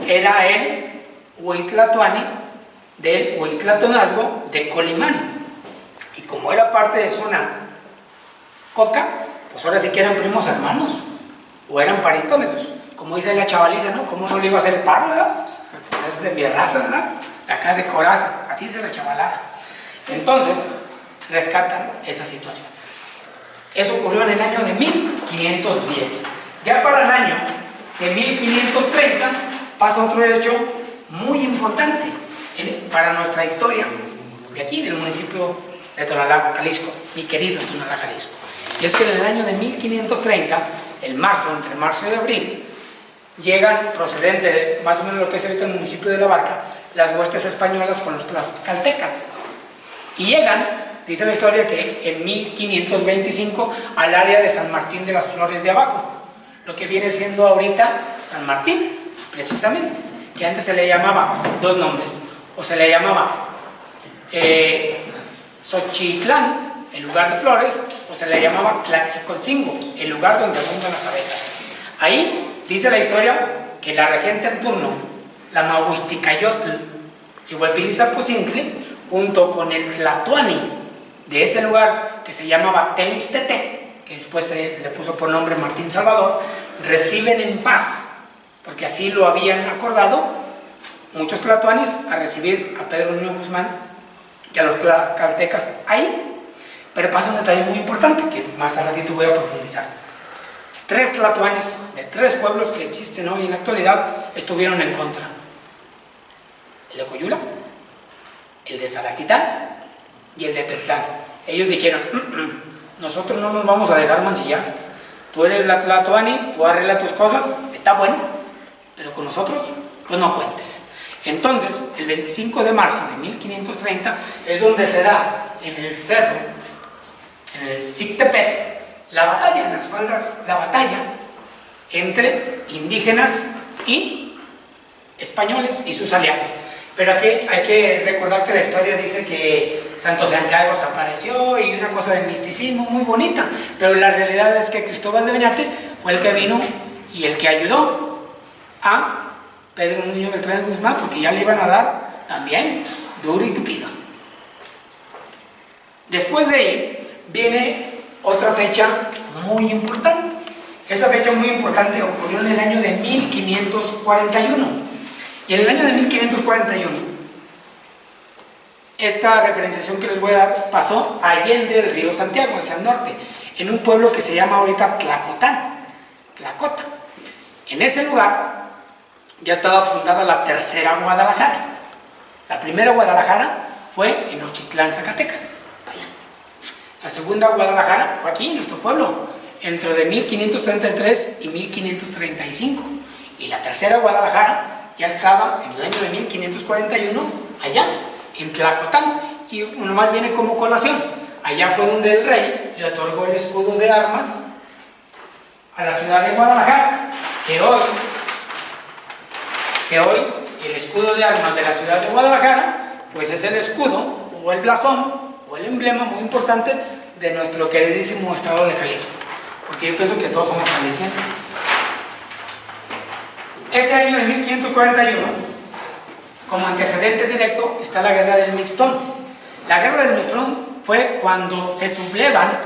era el Huitlatoani del Huitlatonazgo de Colimán. Y como era parte de zona coca, pues ahora sí que eran primos hermanos, o eran parientones, pues, como dice la chavaliza, ¿no? ¿Cómo no le iba a hacer el paro, verdad? Pues es de mi raza, ¿verdad? De acá de Coraza, así dice la chavalada. Entonces, rescatan esa situación. Eso ocurrió en el año de 1510. Ya para el año de 1530 pasa otro hecho muy importante para nuestra historia de aquí, del municipio de Tonalá, Jalisco, mi querido Tonalá, Jalisco. Y es que en el año de 1530, entre marzo y abril, llegan, procedente de más o menos lo que es ahorita el municipio de La Barca, las huestes españolas con los tlaxcaltecas. Y llegan, dice la historia, que en 1525 al área de San Martín de las Flores de Abajo, lo que viene siendo ahorita San Martín, precisamente, que antes se le llamaba 2 nombres, o se le llamaba Xochitlán, el lugar de flores, o se le llamaba Tlaxicolcingo, el lugar donde abundan las abejas. Ahí dice la historia que la regente en turno, la Mahuisticayotl Xihuelpilizapuzintli, junto con el Tlatoani de ese lugar que se llamaba Telistete, que después se le puso por nombre Martín Salvador, reciben en paz, porque así lo habían acordado muchos tlatoanis, a recibir a Pedro Nuño Guzmán y a los tlaxcaltecas ahí. Pero pasa un detalle muy importante que más a ratito voy a profundizar. 3 tlatoanis de 3 pueblos que existen hoy en la actualidad estuvieron en contra: el de Coyula, el de Zaratitán y el de Tetlán. Ellos dijeron: nosotros no nos vamos a dejar mancillar. Tú eres la tlatoani, tú arregla tus cosas, está bueno, pero con nosotros pues no cuentes. Entonces, el 25 de marzo de 1530 es donde se da en el cerro, en el Xictepec, la batalla, en las faldas, la batalla entre indígenas y españoles y sus aliados. Pero aquí hay que recordar que la historia dice que Santo Santiago se apareció y una cosa de misticismo muy bonita, pero la realidad es que Cristóbal de Oñate fue el que vino y el que ayudó a Pedro Nuño Beltrán de Guzmán, porque ya le iban a dar también duro y tupido. Después de ahí viene otra fecha muy importante. Esa fecha muy importante ocurrió en el año de 1541. Y en el año de 1541, esta referenciación que les voy a dar pasó allende del río Santiago, hacia el norte, en un pueblo que se llama ahorita Tlacotán, Tlacota. En ese lugar ya estaba fundada la tercera Guadalajara. La primera Guadalajara fue en Ochitlán, Zacatecas. La segunda Guadalajara fue aquí, en nuestro pueblo, entre de 1533 y 1535. Y la tercera Guadalajara ya estaba en el año de 1541 allá, en Tlacotán. Y nomás viene como colación. Allá fue donde el rey le otorgó el escudo de armas a la ciudad de Guadalajara, que hoy el escudo de armas de la ciudad de Guadalajara, pues es el escudo o el blasón o el emblema muy importante de nuestro queridísimo estado de Jalisco, porque yo pienso que todos somos jaliscienses. Ese año de 1541, como antecedente directo, está la guerra del Mixtón. La guerra del Mixtón fue cuando se sublevan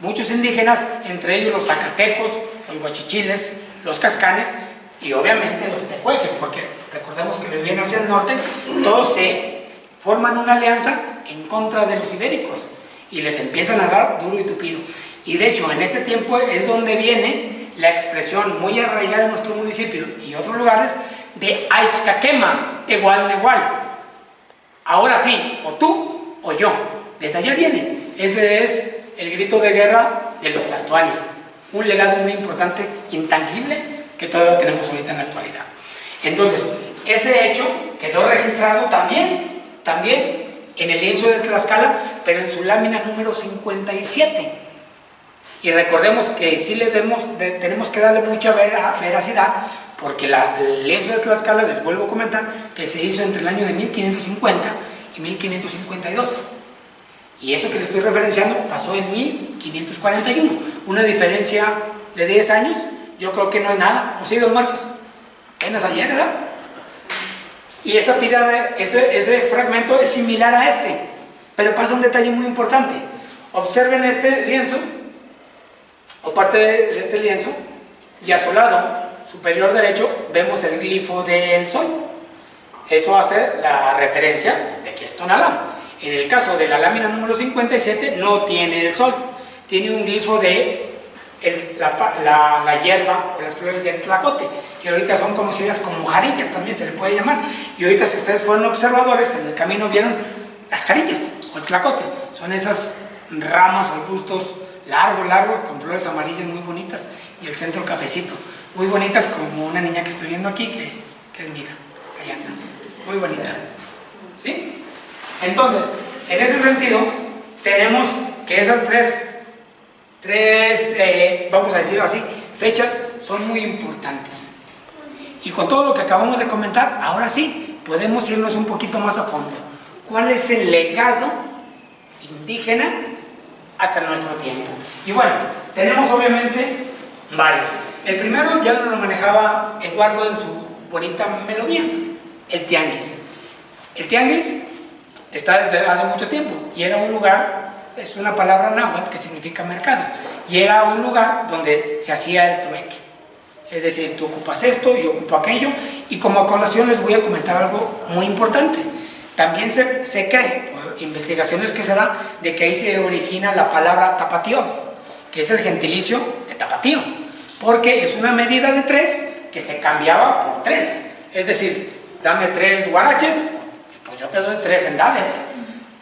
muchos indígenas, entre ellos los zacatecos, los huachichiles, los cascanes y obviamente los tecueques, porque recordemos que vivían hacia el norte. Todos se forman una alianza en contra de los ibéricos y les empiezan a dar duro y tupido. Y de hecho, en ese tiempo es donde viene la expresión muy arraigada en nuestro municipio y otros lugares de Aizcaquema, Tehual, Nehual. Ahora sí, o tú o yo. Desde allá viene. Ese es el grito de guerra de los tastuanes. Un legado muy importante, intangible, que todavía tenemos ahorita en la actualidad. Entonces, ese hecho quedó registrado también en el lienzo de Tlaxcala, pero en su lámina número 57. Y recordemos que sí tenemos que darle mucha veracidad, porque el lienzo de Tlaxcala, les vuelvo a comentar, que se hizo entre el año de 1550 y 1552. Y eso que le estoy referenciando pasó en 1541. Una diferencia de 10 años, yo creo que no es nada. ¿O sí, don Marcos? Apenas ayer, ¿verdad? Y esa tirada, ese fragmento es similar a este, pero pasa un detalle muy importante. Observen este lienzo, o parte de este lienzo, y a su lado superior derecho vemos el glifo del sol. Eso hace la referencia de que es Tonalá. En el caso de la lámina número 57 no tiene el sol, tiene un glifo de la hierba o las flores del tlacote, que ahorita son conocidas como jarillas, también se le puede llamar. Y ahorita, si ustedes fueron observadores, en el camino vieron las jarillas o el tlacote. Son esas ramas o arbustos largos, con flores amarillas muy bonitas, y el centro cafecito, muy bonitas, como una niña que estoy viendo aquí, que es mi hija, ahí anda, muy bonita, ¿sí? Entonces, en ese sentido, tenemos que esas tres, vamos a decirlo así, fechas son muy importantes. Y con todo lo que acabamos de comentar, ahora sí, podemos irnos un poquito más a fondo. ¿Cuál es el legado indígena hasta nuestro tiempo? Y bueno, tenemos obviamente varios. El primero ya lo manejaba Eduardo en su bonita melodía, el tianguis. El tianguis está desde hace mucho tiempo y era un lugar, es una palabra náhuatl que significa mercado, y era un lugar donde se hacía el trueque. Es decir, tú ocupas esto, yo ocupo aquello, y como colación les voy a comentar algo muy importante. También se cree, por investigaciones que se dan, de que ahí se origina la palabra tapatío, que es el gentilicio de tapatío, porque es una medida de 3 que se cambiaba por 3. Es decir, dame 3 guaraches, pues yo te doy 3 sendales.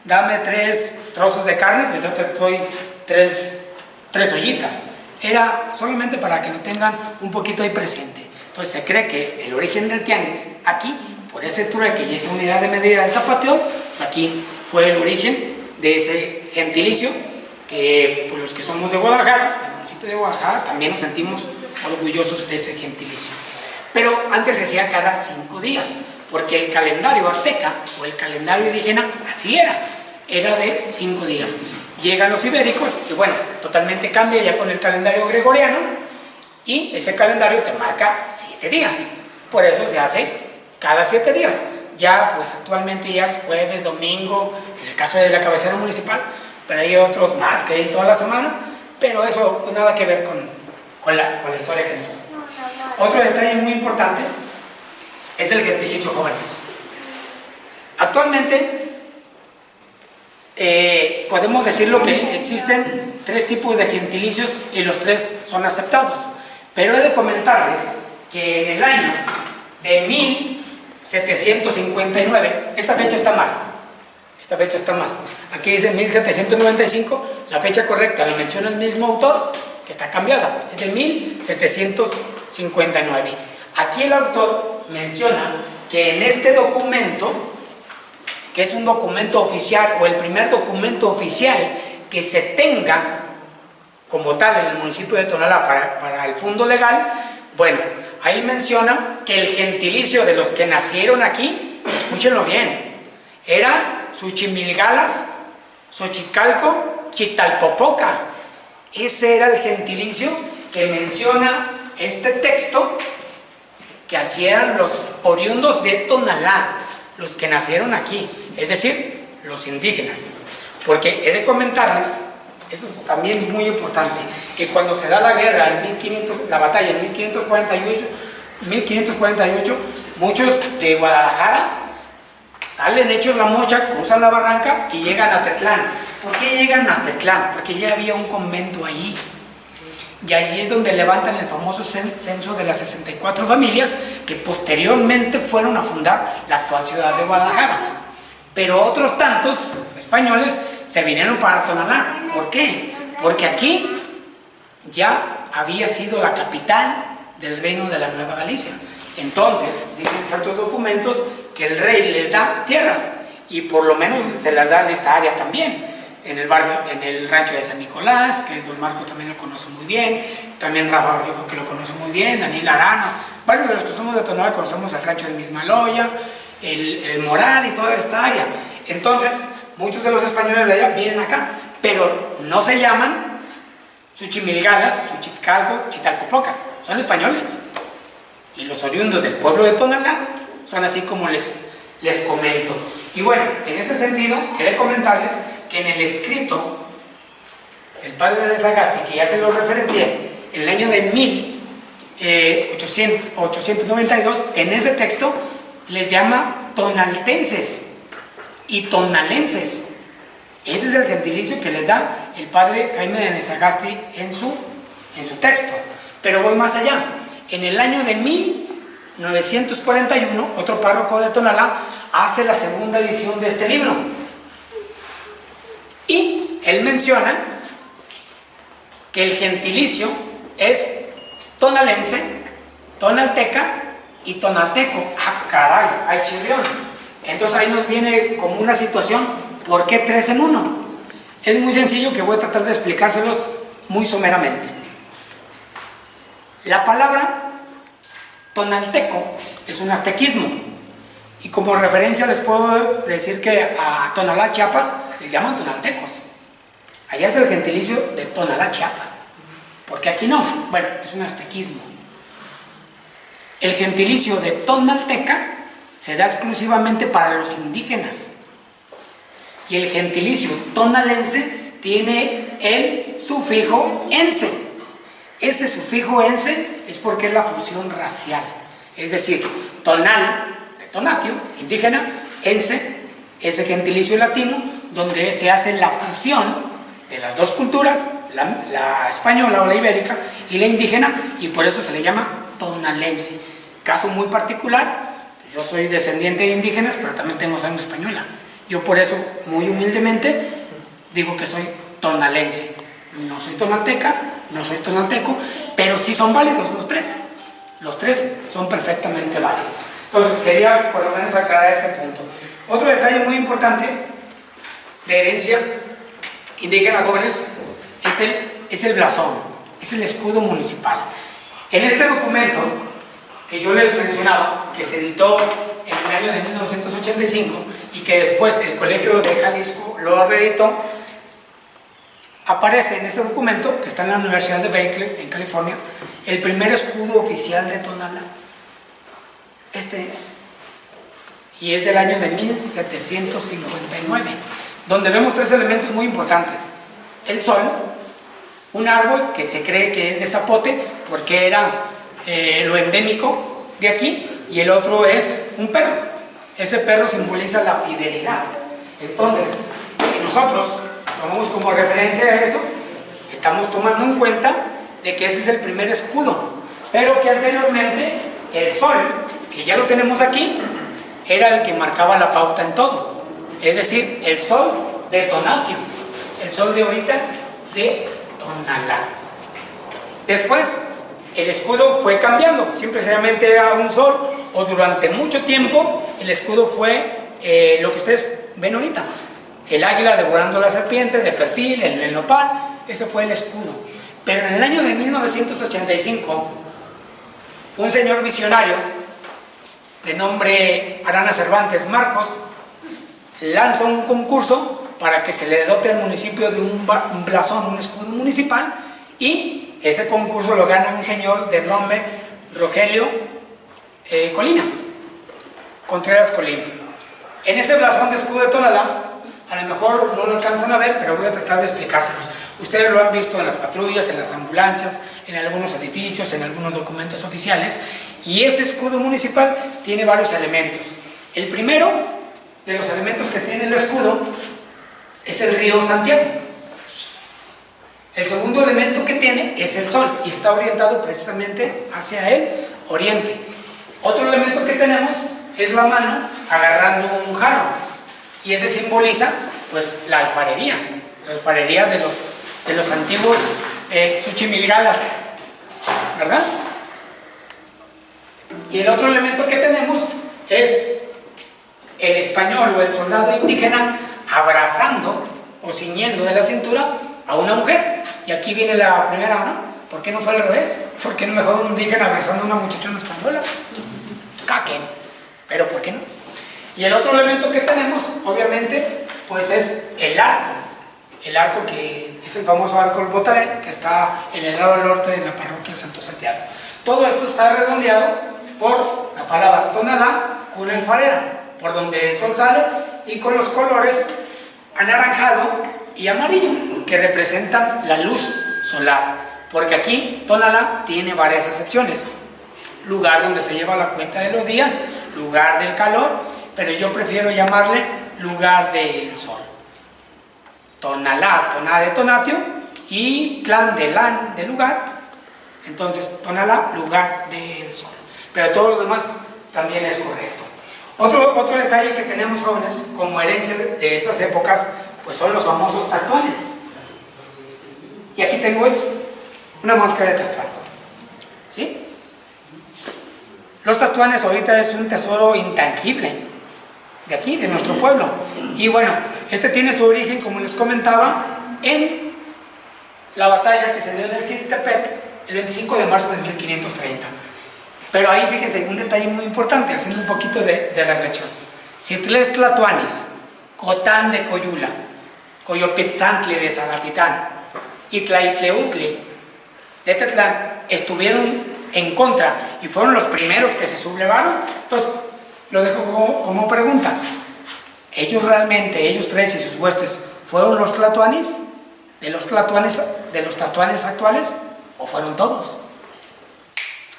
Dame 3 trozos de carne, pues yo te doy 3 ollitas. Era solamente para que lo tengan un poquito ahí presente. Entonces se cree que el origen del tianguis, aquí, por ese trueque y esa unidad de medida del tapateo, pues aquí fue el origen de ese gentilicio, que por los que somos de Guadalajara, del municipio de Guadalajara, también nos sentimos orgullosos de ese gentilicio. Pero antes se hacía cada 5 días, porque el calendario azteca o el calendario indígena así era de 5 días. Llegan los ibéricos y bueno, totalmente cambia ya con el calendario gregoriano y ese calendario te marca 7 días. Por eso se hace cada 7 días. Ya pues actualmente ya es jueves, domingo, en el caso de la cabecera municipal, pero hay otros más que hay toda la semana, pero eso pues nada que ver con la historia que nos da. Otro detalle muy importante es el gentilicio jóvenes. Actualmente podemos decirlo que existen 3 tipos de gentilicios y los 3 son aceptados, pero he de comentarles que en el año de 1759, esta fecha está mal, aquí dice 1795, la fecha correcta la menciona el mismo autor, que está cambiada, es de 1759. Aquí el autor menciona que en este documento, que es un documento oficial o el primer documento oficial que se tenga como tal en el municipio de Tonalá para el fondo legal, bueno, ahí menciona que el gentilicio de los que nacieron aquí, escúchenlo bien, era Xochimilgalas, Xochicalco, Chitalpopoca. Ese era el gentilicio que menciona este texto, que así eran los oriundos de Tonalá, los que nacieron aquí, es decir, los indígenas. Porque he de comentarles, eso también es muy importante, que cuando se da la guerra la batalla en 1548, muchos de Guadalajara salen hechos la mocha, cruzan la barranca y llegan a Tetlán. ¿Por qué llegan a Tetlán? Porque ya había un convento allí. Y allí es donde levantan el famoso censo de las 64 familias que posteriormente fueron a fundar la actual ciudad de Guadalajara. Pero otros tantos españoles se vinieron para Tonalá. ¿Por qué? Porque aquí ya había sido la capital del reino de la Nueva Galicia. Entonces, dicen ciertos documentos que el rey les da tierras y por lo menos se las da en esta área también. En el barrio, en el rancho de San Nicolás, que don Marcos también lo conoce muy bien, también Rafa yo creo que lo conoce muy bien, Daniel Arana, varios de los que somos de Tonalá conocemos el rancho de Mismaloya, el Moral y toda esta área. Entonces, muchos de los españoles de allá vienen acá, pero no se llaman Xochimilgalas, Xochicalco, Chitalpopocas, son españoles. Y los oriundos del pueblo de Tonalá son así como les comento. Y bueno, en ese sentido, he de comentarles que en el escrito del padre de Sagasti, que ya se lo referencié, en el año de 1892, en ese texto les llama tonaltenses y tonalenses. Ese es el gentilicio que les da el padre Jaime de Sagasti en su texto. Pero voy más allá. En el año de 1941, otro párroco de Tonalá hace la segunda edición de este libro. Y él menciona que el gentilicio es tonalense, tonalteca y tonalteco. ¡Ah, caray! ¡Ay, chirrión! Entonces ahí nos viene como una situación, ¿por qué 3 en 1? Es muy sencillo, que voy a tratar de explicárselos muy someramente. La palabra tonalteco es un aztequismo. Y como referencia les puedo decir que a Tonalá, Chiapas, les llaman tonaltecos. Allá es el gentilicio de Tonalá, Chiapas. Porque aquí no. Bueno, es un aztequismo. El gentilicio de tonalteca se da exclusivamente para los indígenas. Y el gentilicio tonalense tiene el sufijo ense. Ese sufijo ense es porque es la fusión racial. Es decir, tonal, de tonatio, indígena, ense, ese gentilicio latino, donde se hace la fusión de las dos culturas, la española o la ibérica y la indígena, y por eso se le llama tonalense. Caso muy particular, yo soy descendiente de indígenas, pero también tengo sangre española. Yo por eso, muy humildemente, digo que soy tonalense. No soy tonalteca, no soy tonalteco, pero sí son válidos los 3. Los 3 son perfectamente válidos. Entonces, quería por lo menos aclarar ese punto. Otro detalle muy importante de herencia indígena, jóvenes, es el blasón, es el escudo municipal. En este documento que yo les mencionaba, que se editó en el el año de 1985 y que después el Colegio de Jalisco lo reeditó, aparece en ese documento, que está en la Universidad de Berkeley, en California, el primer escudo oficial de Tonalá. Este es. Y es del año de 1759, donde vemos tres elementos muy importantes. El sol, un árbol que se cree que es de zapote, porque era lo endémico de aquí, y el otro es un perro. Ese perro simboliza la fidelidad. Entonces, si nosotros tomamos como referencia a eso, estamos tomando en cuenta de que ese es el primer escudo, pero que anteriormente el sol, que ya lo tenemos aquí, era el que marcaba la pauta en todo. Es decir, el sol de Tonatiuh, el sol de ahorita de Tonalá. Después, el escudo fue cambiando, simplemente era un sol, o durante mucho tiempo el escudo fue lo que ustedes ven ahorita. El águila devorando a la serpiente de perfil, el nopal, ese fue el escudo. Pero en el año de 1985, un señor visionario de nombre Arana Cervantes Marcos lanza un concurso para que se le dote al municipio de un blasón, un escudo municipal, y ese concurso lo gana un señor de nombre Rogelio Colina, Contreras Colina. En ese blasón de escudo de Tonalá, a lo mejor no lo alcanzan a ver, pero voy a tratar de explicárselos. Ustedes lo han visto en las patrullas, en las ambulancias, en algunos edificios, en algunos documentos oficiales, y ese escudo municipal tiene varios elementos. El primero de los elementos que tiene el escudo es el río Santiago. El segundo elemento que tiene es el sol, y está orientado precisamente hacia el oriente. Otro elemento que tenemos es la mano agarrando un jarro, y ese simboliza pues la alfarería de los antiguos Xochimilgalas, ¿verdad? Y el otro elemento que tenemos es el español o el soldado indígena abrazando o ciñendo de la cintura a una mujer. Y aquí viene la primera, ¿no? ¿Por qué no fue al revés? ¿Por qué no mejor un indígena abrazando a una muchachona española? Caquen. Pero ¿por qué no? Y el otro elemento que tenemos, obviamente, pues es el arco. El arco que es el famoso arco del Botaré, que está en el lado norte de la parroquia Santo Santiago. Todo esto está redondeado por la palabra Tonalá con el farera, por donde el sol sale, y con los colores anaranjado y amarillo, que representan la luz solar. Porque aquí Tonalá tiene varias acepciones. Lugar donde se lleva la cuenta de los días, lugar del calor, pero yo prefiero llamarle lugar del sol. Tonalá, Toná de Tonatiuh, y Tlán de Lán de lugar. Entonces, Tonalá, lugar del sol. Pero todo lo demás también es correcto. Otro detalle que tenemos, jóvenes, como herencia de esas épocas, pues son los famosos tastuanes. Y aquí tengo esto, una máscara de tastuán. ¿Sí? Los tastuanes ahorita es un tesoro intangible de aquí, de nuestro pueblo. Y bueno, este tiene su origen, como les comentaba, en la batalla que se dio en el Citepec el 25 de marzo de 1530. Pero ahí fíjense, un detalle muy importante, haciendo un poquito de reflexión. Citles Tlatoanis, Cotán de Coyula, Coyopitzantli de Zagatitán y Tlaitleutli de Tetlán estuvieron en contra y fueron los primeros que se sublevaron. Entonces, lo dejo como pregunta. ¿Ellos realmente, ellos tres y sus huestes, fueron los tlatoanis? ¿De los tastuanes actuales? ¿O fueron todos?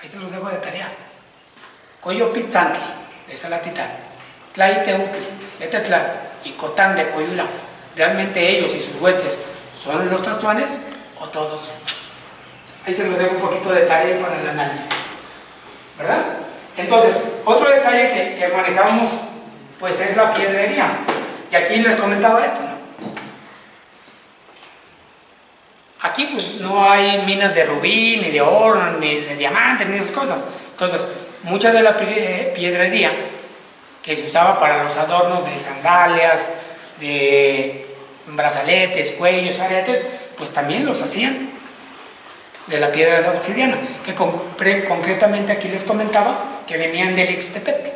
Ahí se los dejo de tarea. Coyopitzantli de Zagatitán, Tlaiteutli de Tetlán y Cotán de Coyula, ¿realmente ellos y sus huestes son los tastuanes o todos? Ahí se los dejo un poquito de tarea para el análisis, ¿verdad? Entonces, otro detalle que manejamos pues es la piedrería, y aquí les comentaba esto, ¿no? Aquí pues no hay minas de rubí, ni de oro, ni de diamantes, ni esas cosas. Entonces, mucha de la piedrería que se usaba para los adornos de sandalias, de brazaletes, cuellos, aretes, pues también los hacían de la piedra de obsidiana, que concretamente aquí les comentaba que venían del Ixtepec.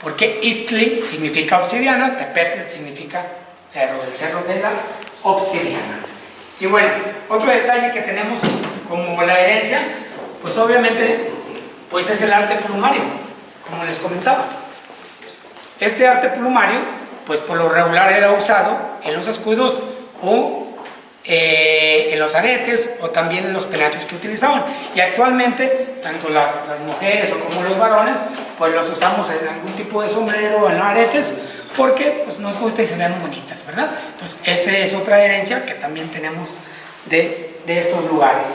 porque Itzli significa obsidiana, Tepetl significa cerro, el cerro de la obsidiana. Y bueno, otro detalle que tenemos como la herencia, pues obviamente pues es el arte plumario, como les comentaba. Este arte plumario, pues por lo regular era usado en los escudos o en los aretes o también en los penachos que utilizaban. Y actualmente, tanto las mujeres o como los varones, pues los usamos en algún tipo de sombrero o en los aretes, porque pues, nos gusta y se ven bonitas, ¿verdad? Entonces, esa es otra herencia que también tenemos de estos lugares.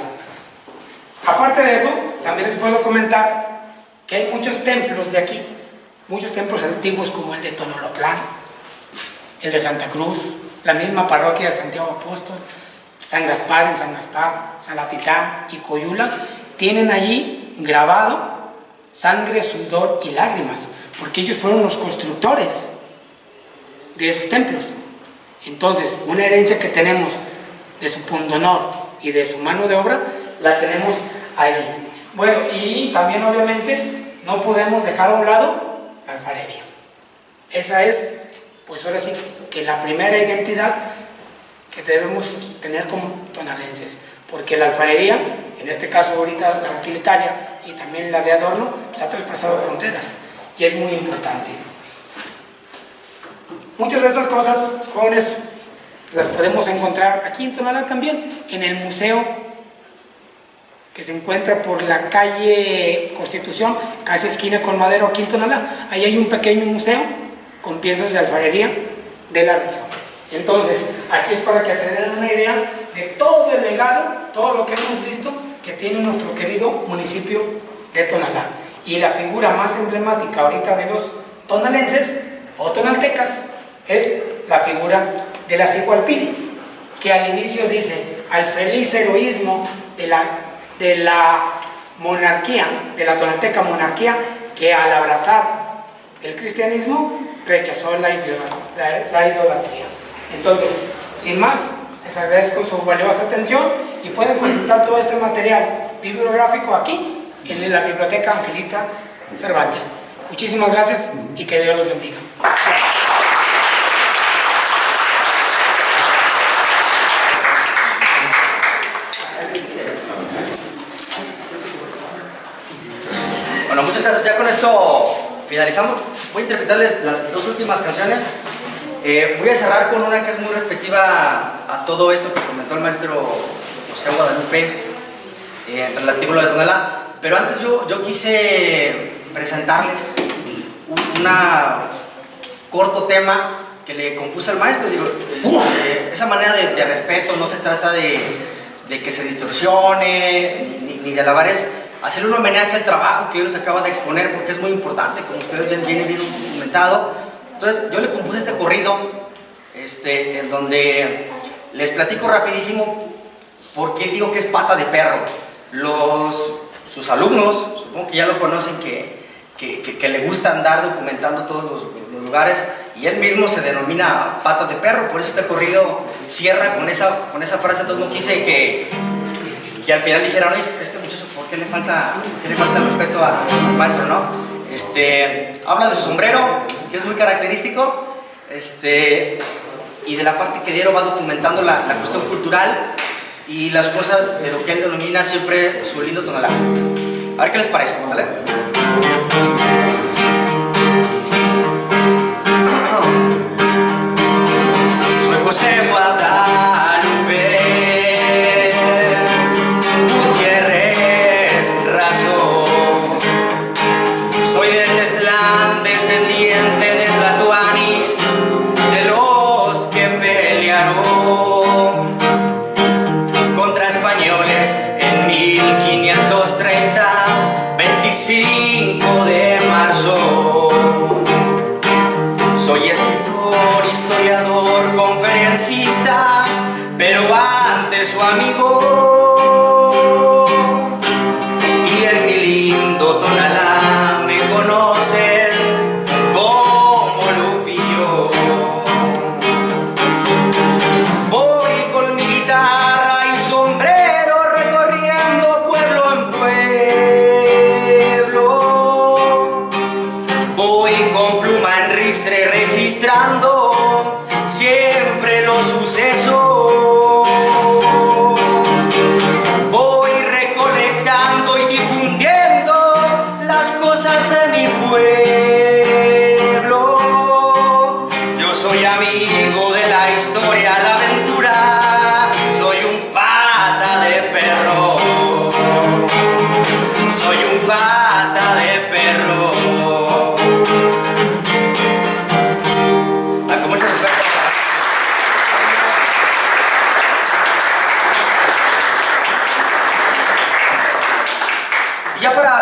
Aparte de eso, también les puedo comentar que hay muchos templos de aquí, muchos templos antiguos como el de Tonolotlán, el de Santa Cruz, la misma parroquia de Santiago Apóstol, San Gaspar en San Gaspar, Salatitán y Coyula, tienen allí grabado sangre, sudor y lágrimas, porque ellos fueron los constructores de esos templos. Entonces, una herencia que tenemos de su pundonor y de su mano de obra, la tenemos ahí. Bueno, y también obviamente no podemos dejar a un lado la alfarería. Esa es, pues ahora sí, que la primera identidad que debemos tener como tonalenses, porque la alfarería, en este caso ahorita la utilitaria y también la de adorno, pues ha traspasado fronteras y es muy importante. Muchas de estas cosas, jóvenes, las podemos encontrar aquí en Tonalá también, en el museo que se encuentra por la calle Constitución, casi esquina con Madero, aquí en Tonalá. Ahí hay un pequeño museo con piezas de alfarería de la región. Entonces, aquí es para que se den una idea de todo el legado, todo lo que hemos visto que tiene nuestro querido municipio de Tonalá. Y la figura más emblemática ahorita de los tonalenses o tonaltecas es la figura de la Cigualpili, que al inicio dice al feliz heroísmo de la monarquía, de la tonalteca monarquía, que al abrazar el cristianismo rechazó la idolatría. Entonces, sin más, les agradezco su valiosa atención y pueden consultar todo este material bibliográfico aquí en la Biblioteca Angelita Cervantes. Muchísimas gracias y que Dios los bendiga. Bueno, muchas gracias. Ya con esto finalizamos. Voy a interpretarles las dos últimas canciones. Voy a cerrar con una que es muy respectiva a todo esto que comentó el maestro José Guadalupe relativo a lo de Tonalá. Pero antes yo quise presentarles un corto tema que le compuse al maestro. Digo, esa manera de respeto, no se trata de que se distorsione ni de alabar, es hacerle un homenaje al trabajo que él nos acaba de exponer, porque es muy importante, como ustedes vienen bien documentado. Entonces yo le compuse este corrido en donde les platico rapidísimo por qué digo que es pata de perro. Sus alumnos, supongo que ya lo conocen, que le gusta andar documentando todos los lugares, y él mismo se denomina pata de perro. Por eso este corrido cierra con esa frase. Entonces no quise que al final dijeran, oye, este muchacho, ¿por qué le falta respeto al maestro, no? Habla de su sombrero, que es muy característico, y de la parte que Diero va documentando la cuestión cultural y las cosas de lo que él denomina siempre su lindo Tonalá. A ver qué les parece, ¿vale? Soy José Guadalupe Gutiérrez Razo, soy de Tetlán, descendiente de Tlatoanis, de los que pelearon contra españoles en 1530, 25 de marzo. Soy escritor, historiador, conferencista, pero antes su amigo. Y en mi lindo Tonalá me conocen como Lupillo. Voy con mi guitarra y sombrero recorriendo pueblo en pueblo. Voy con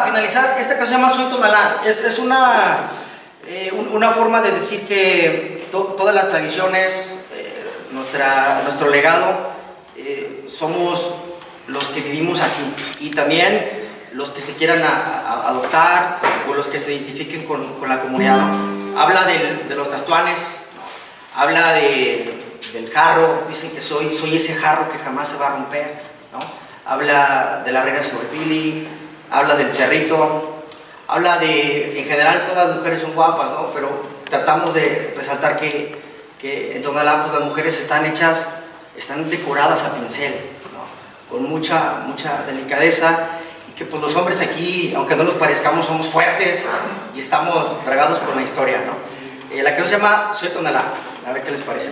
finalizar, esta canción se llama Soy Tonalá. Es una forma de decir que todas las tradiciones, nuestro legado, somos los que vivimos aquí, y también los que se quieran adoptar o los que se identifiquen con la comunidad, ¿no? Habla de los tastuanes, ¿no? Habla del jarro, dicen que soy ese jarro que jamás se va a romper, ¿no? Habla de la reina Sobepili, habla del cerrito, habla en general todas las mujeres son guapas, ¿no? Pero tratamos de resaltar que en Tonalá pues las mujeres están decoradas a pincel, ¿no? Con mucha delicadeza, y que pues los hombres aquí, aunque no nos parezcamos, somos fuertes y estamos bragados con la historia, ¿no? La canción se llama Soy Tonalá, a ver qué les parece.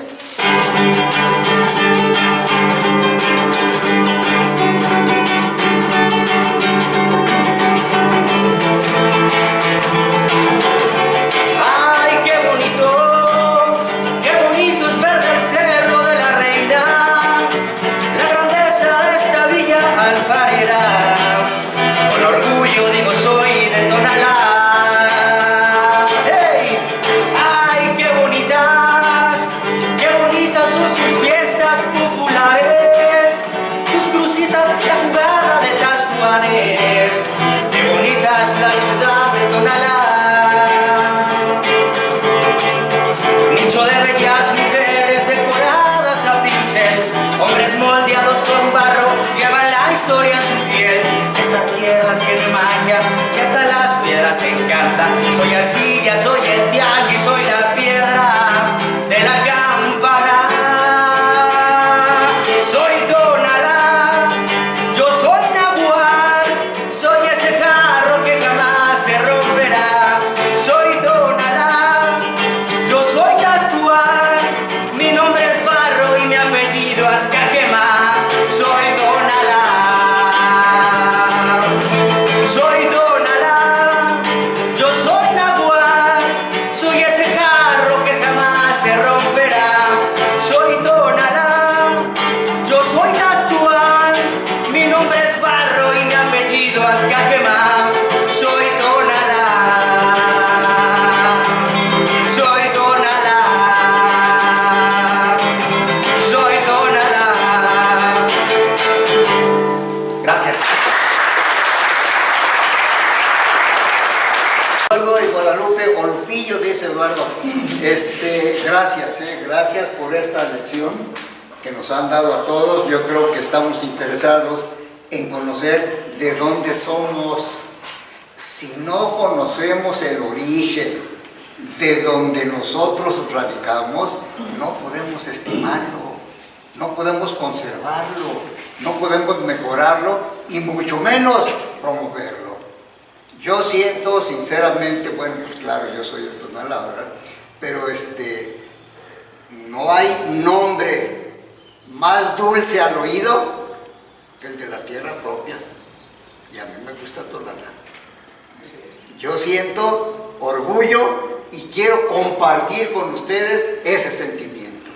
Soy arcilla, soy el tianguis, soy la piedra de la campana. Soy Tonalá, yo soy Nahual, soy ese jarro que jamás se romperá. Soy Tonalá, yo soy Tastuán, mi nombre es Barro y mi apellido Azcaquemá. Soy Tonalá, soy Tonalá, yo soy Nahual, soy ese jarro que jamás se romperá. Soy Tonalá, yo soy Tastuán, mi nombre es Barro y mi apellido Azcaquemá. Soy Tonalá, soy Tonalá, soy Tonalá. Gracias. Eduardo de Guadalupe, o Lupillo, dice Eduardo. Gracias por esta lección que nos han dado a todos. Yo creo que estamos interesados en conocer de dónde somos. Si no conocemos el origen de donde nosotros radicamos, no podemos estimarlo, no podemos conservarlo, no podemos mejorarlo y mucho menos promoverlo. Yo siento sinceramente, bueno, pues claro, yo soy de Tonalá, ¿verdad? Pero no hay nombre más dulce al oído que el de la tierra propia. Y a mí me gusta Tonalá. Yo siento orgullo y quiero compartir con ustedes ese sentimiento.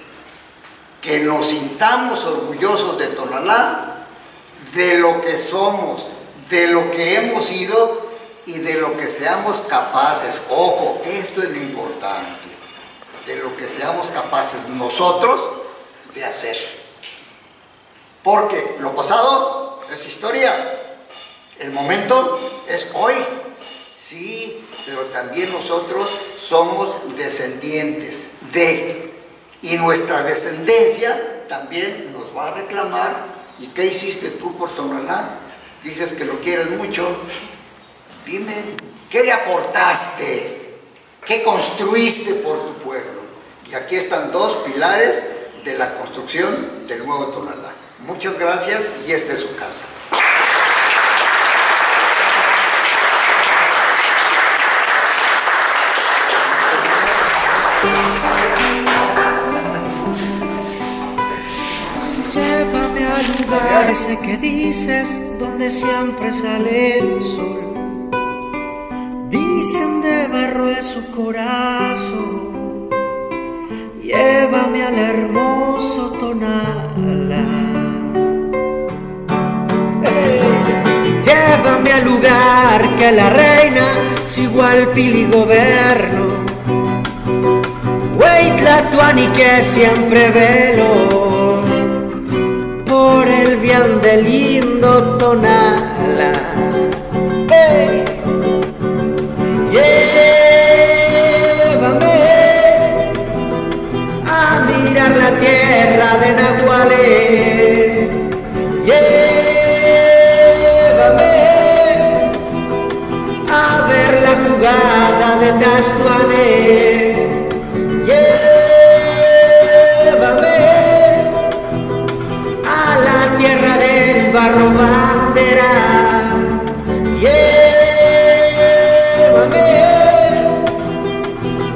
Que nos sintamos orgullosos de Tonalá, de lo que somos, de lo que hemos sido y de lo que seamos capaces. Ojo, esto es lo importante, de lo que seamos capaces nosotros de hacer. Porque lo pasado es historia, el momento es hoy, sí, pero también nosotros somos descendientes de, y nuestra descendencia también nos va a reclamar. ¿Y qué hiciste tú por Tonalá? Dices que lo quieres mucho. Dime, ¿qué le aportaste? ¿Qué construiste por tu pueblo? Y aquí están dos pilares de la construcción del nuevo Tonalá. Muchas gracias y esta es su casa. Llévame al lugar ese que dices, donde siempre sale el sol. Dicen de barro es su corazón. Llévame al hermoso Tonalá. Llévame al lugar que la reina, sigo al piligoberno. Hueytlatuani que siempre velo por el bien del lindo Tonala. Hey. Llévame a mirar la tierra de nahuales. Llévame a ver la jugada de Tastuanes. Llévame a la tierra del barro bandera. Llévame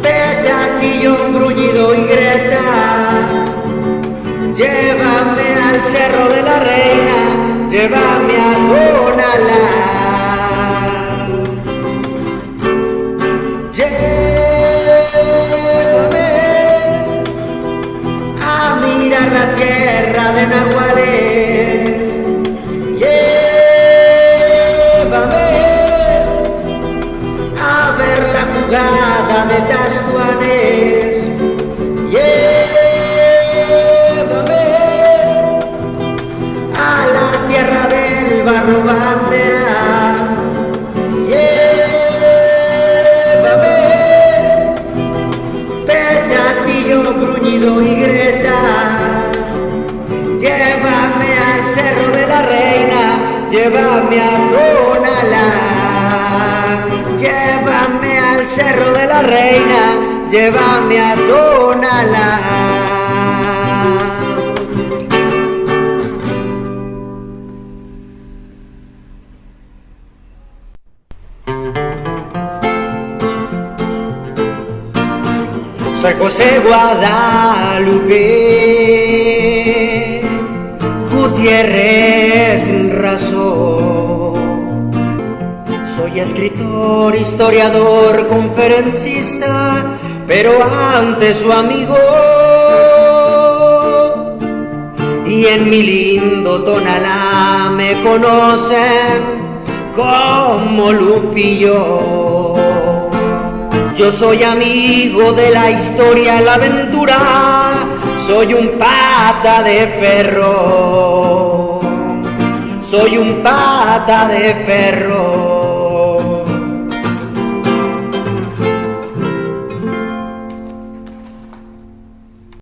Pegatillo, Gruñido y Greta. Llévame al Cerro de la Reina, llévame a Tonalá. Llévame a mirar la tierra de nahuales. Llévame a ver la jugada de Tastuanes. Llévame a la tierra del barro bandera. Llévame Pegatillo, Gruñido y Greta. Llévame al Cerro de la Reina, llévame a Tonalá. Llévame al Cerro de la Reina, llévame a Tonalá. Soy José Guadalupe Gutiérrez Razo. Soy escritor, historiador, conferencista, pero antes su amigo. Y en mi lindo Tonalá me conocen como Lupillo. Yo soy amigo de la historia, la aventura, soy un pata de perro, soy un pata de perro.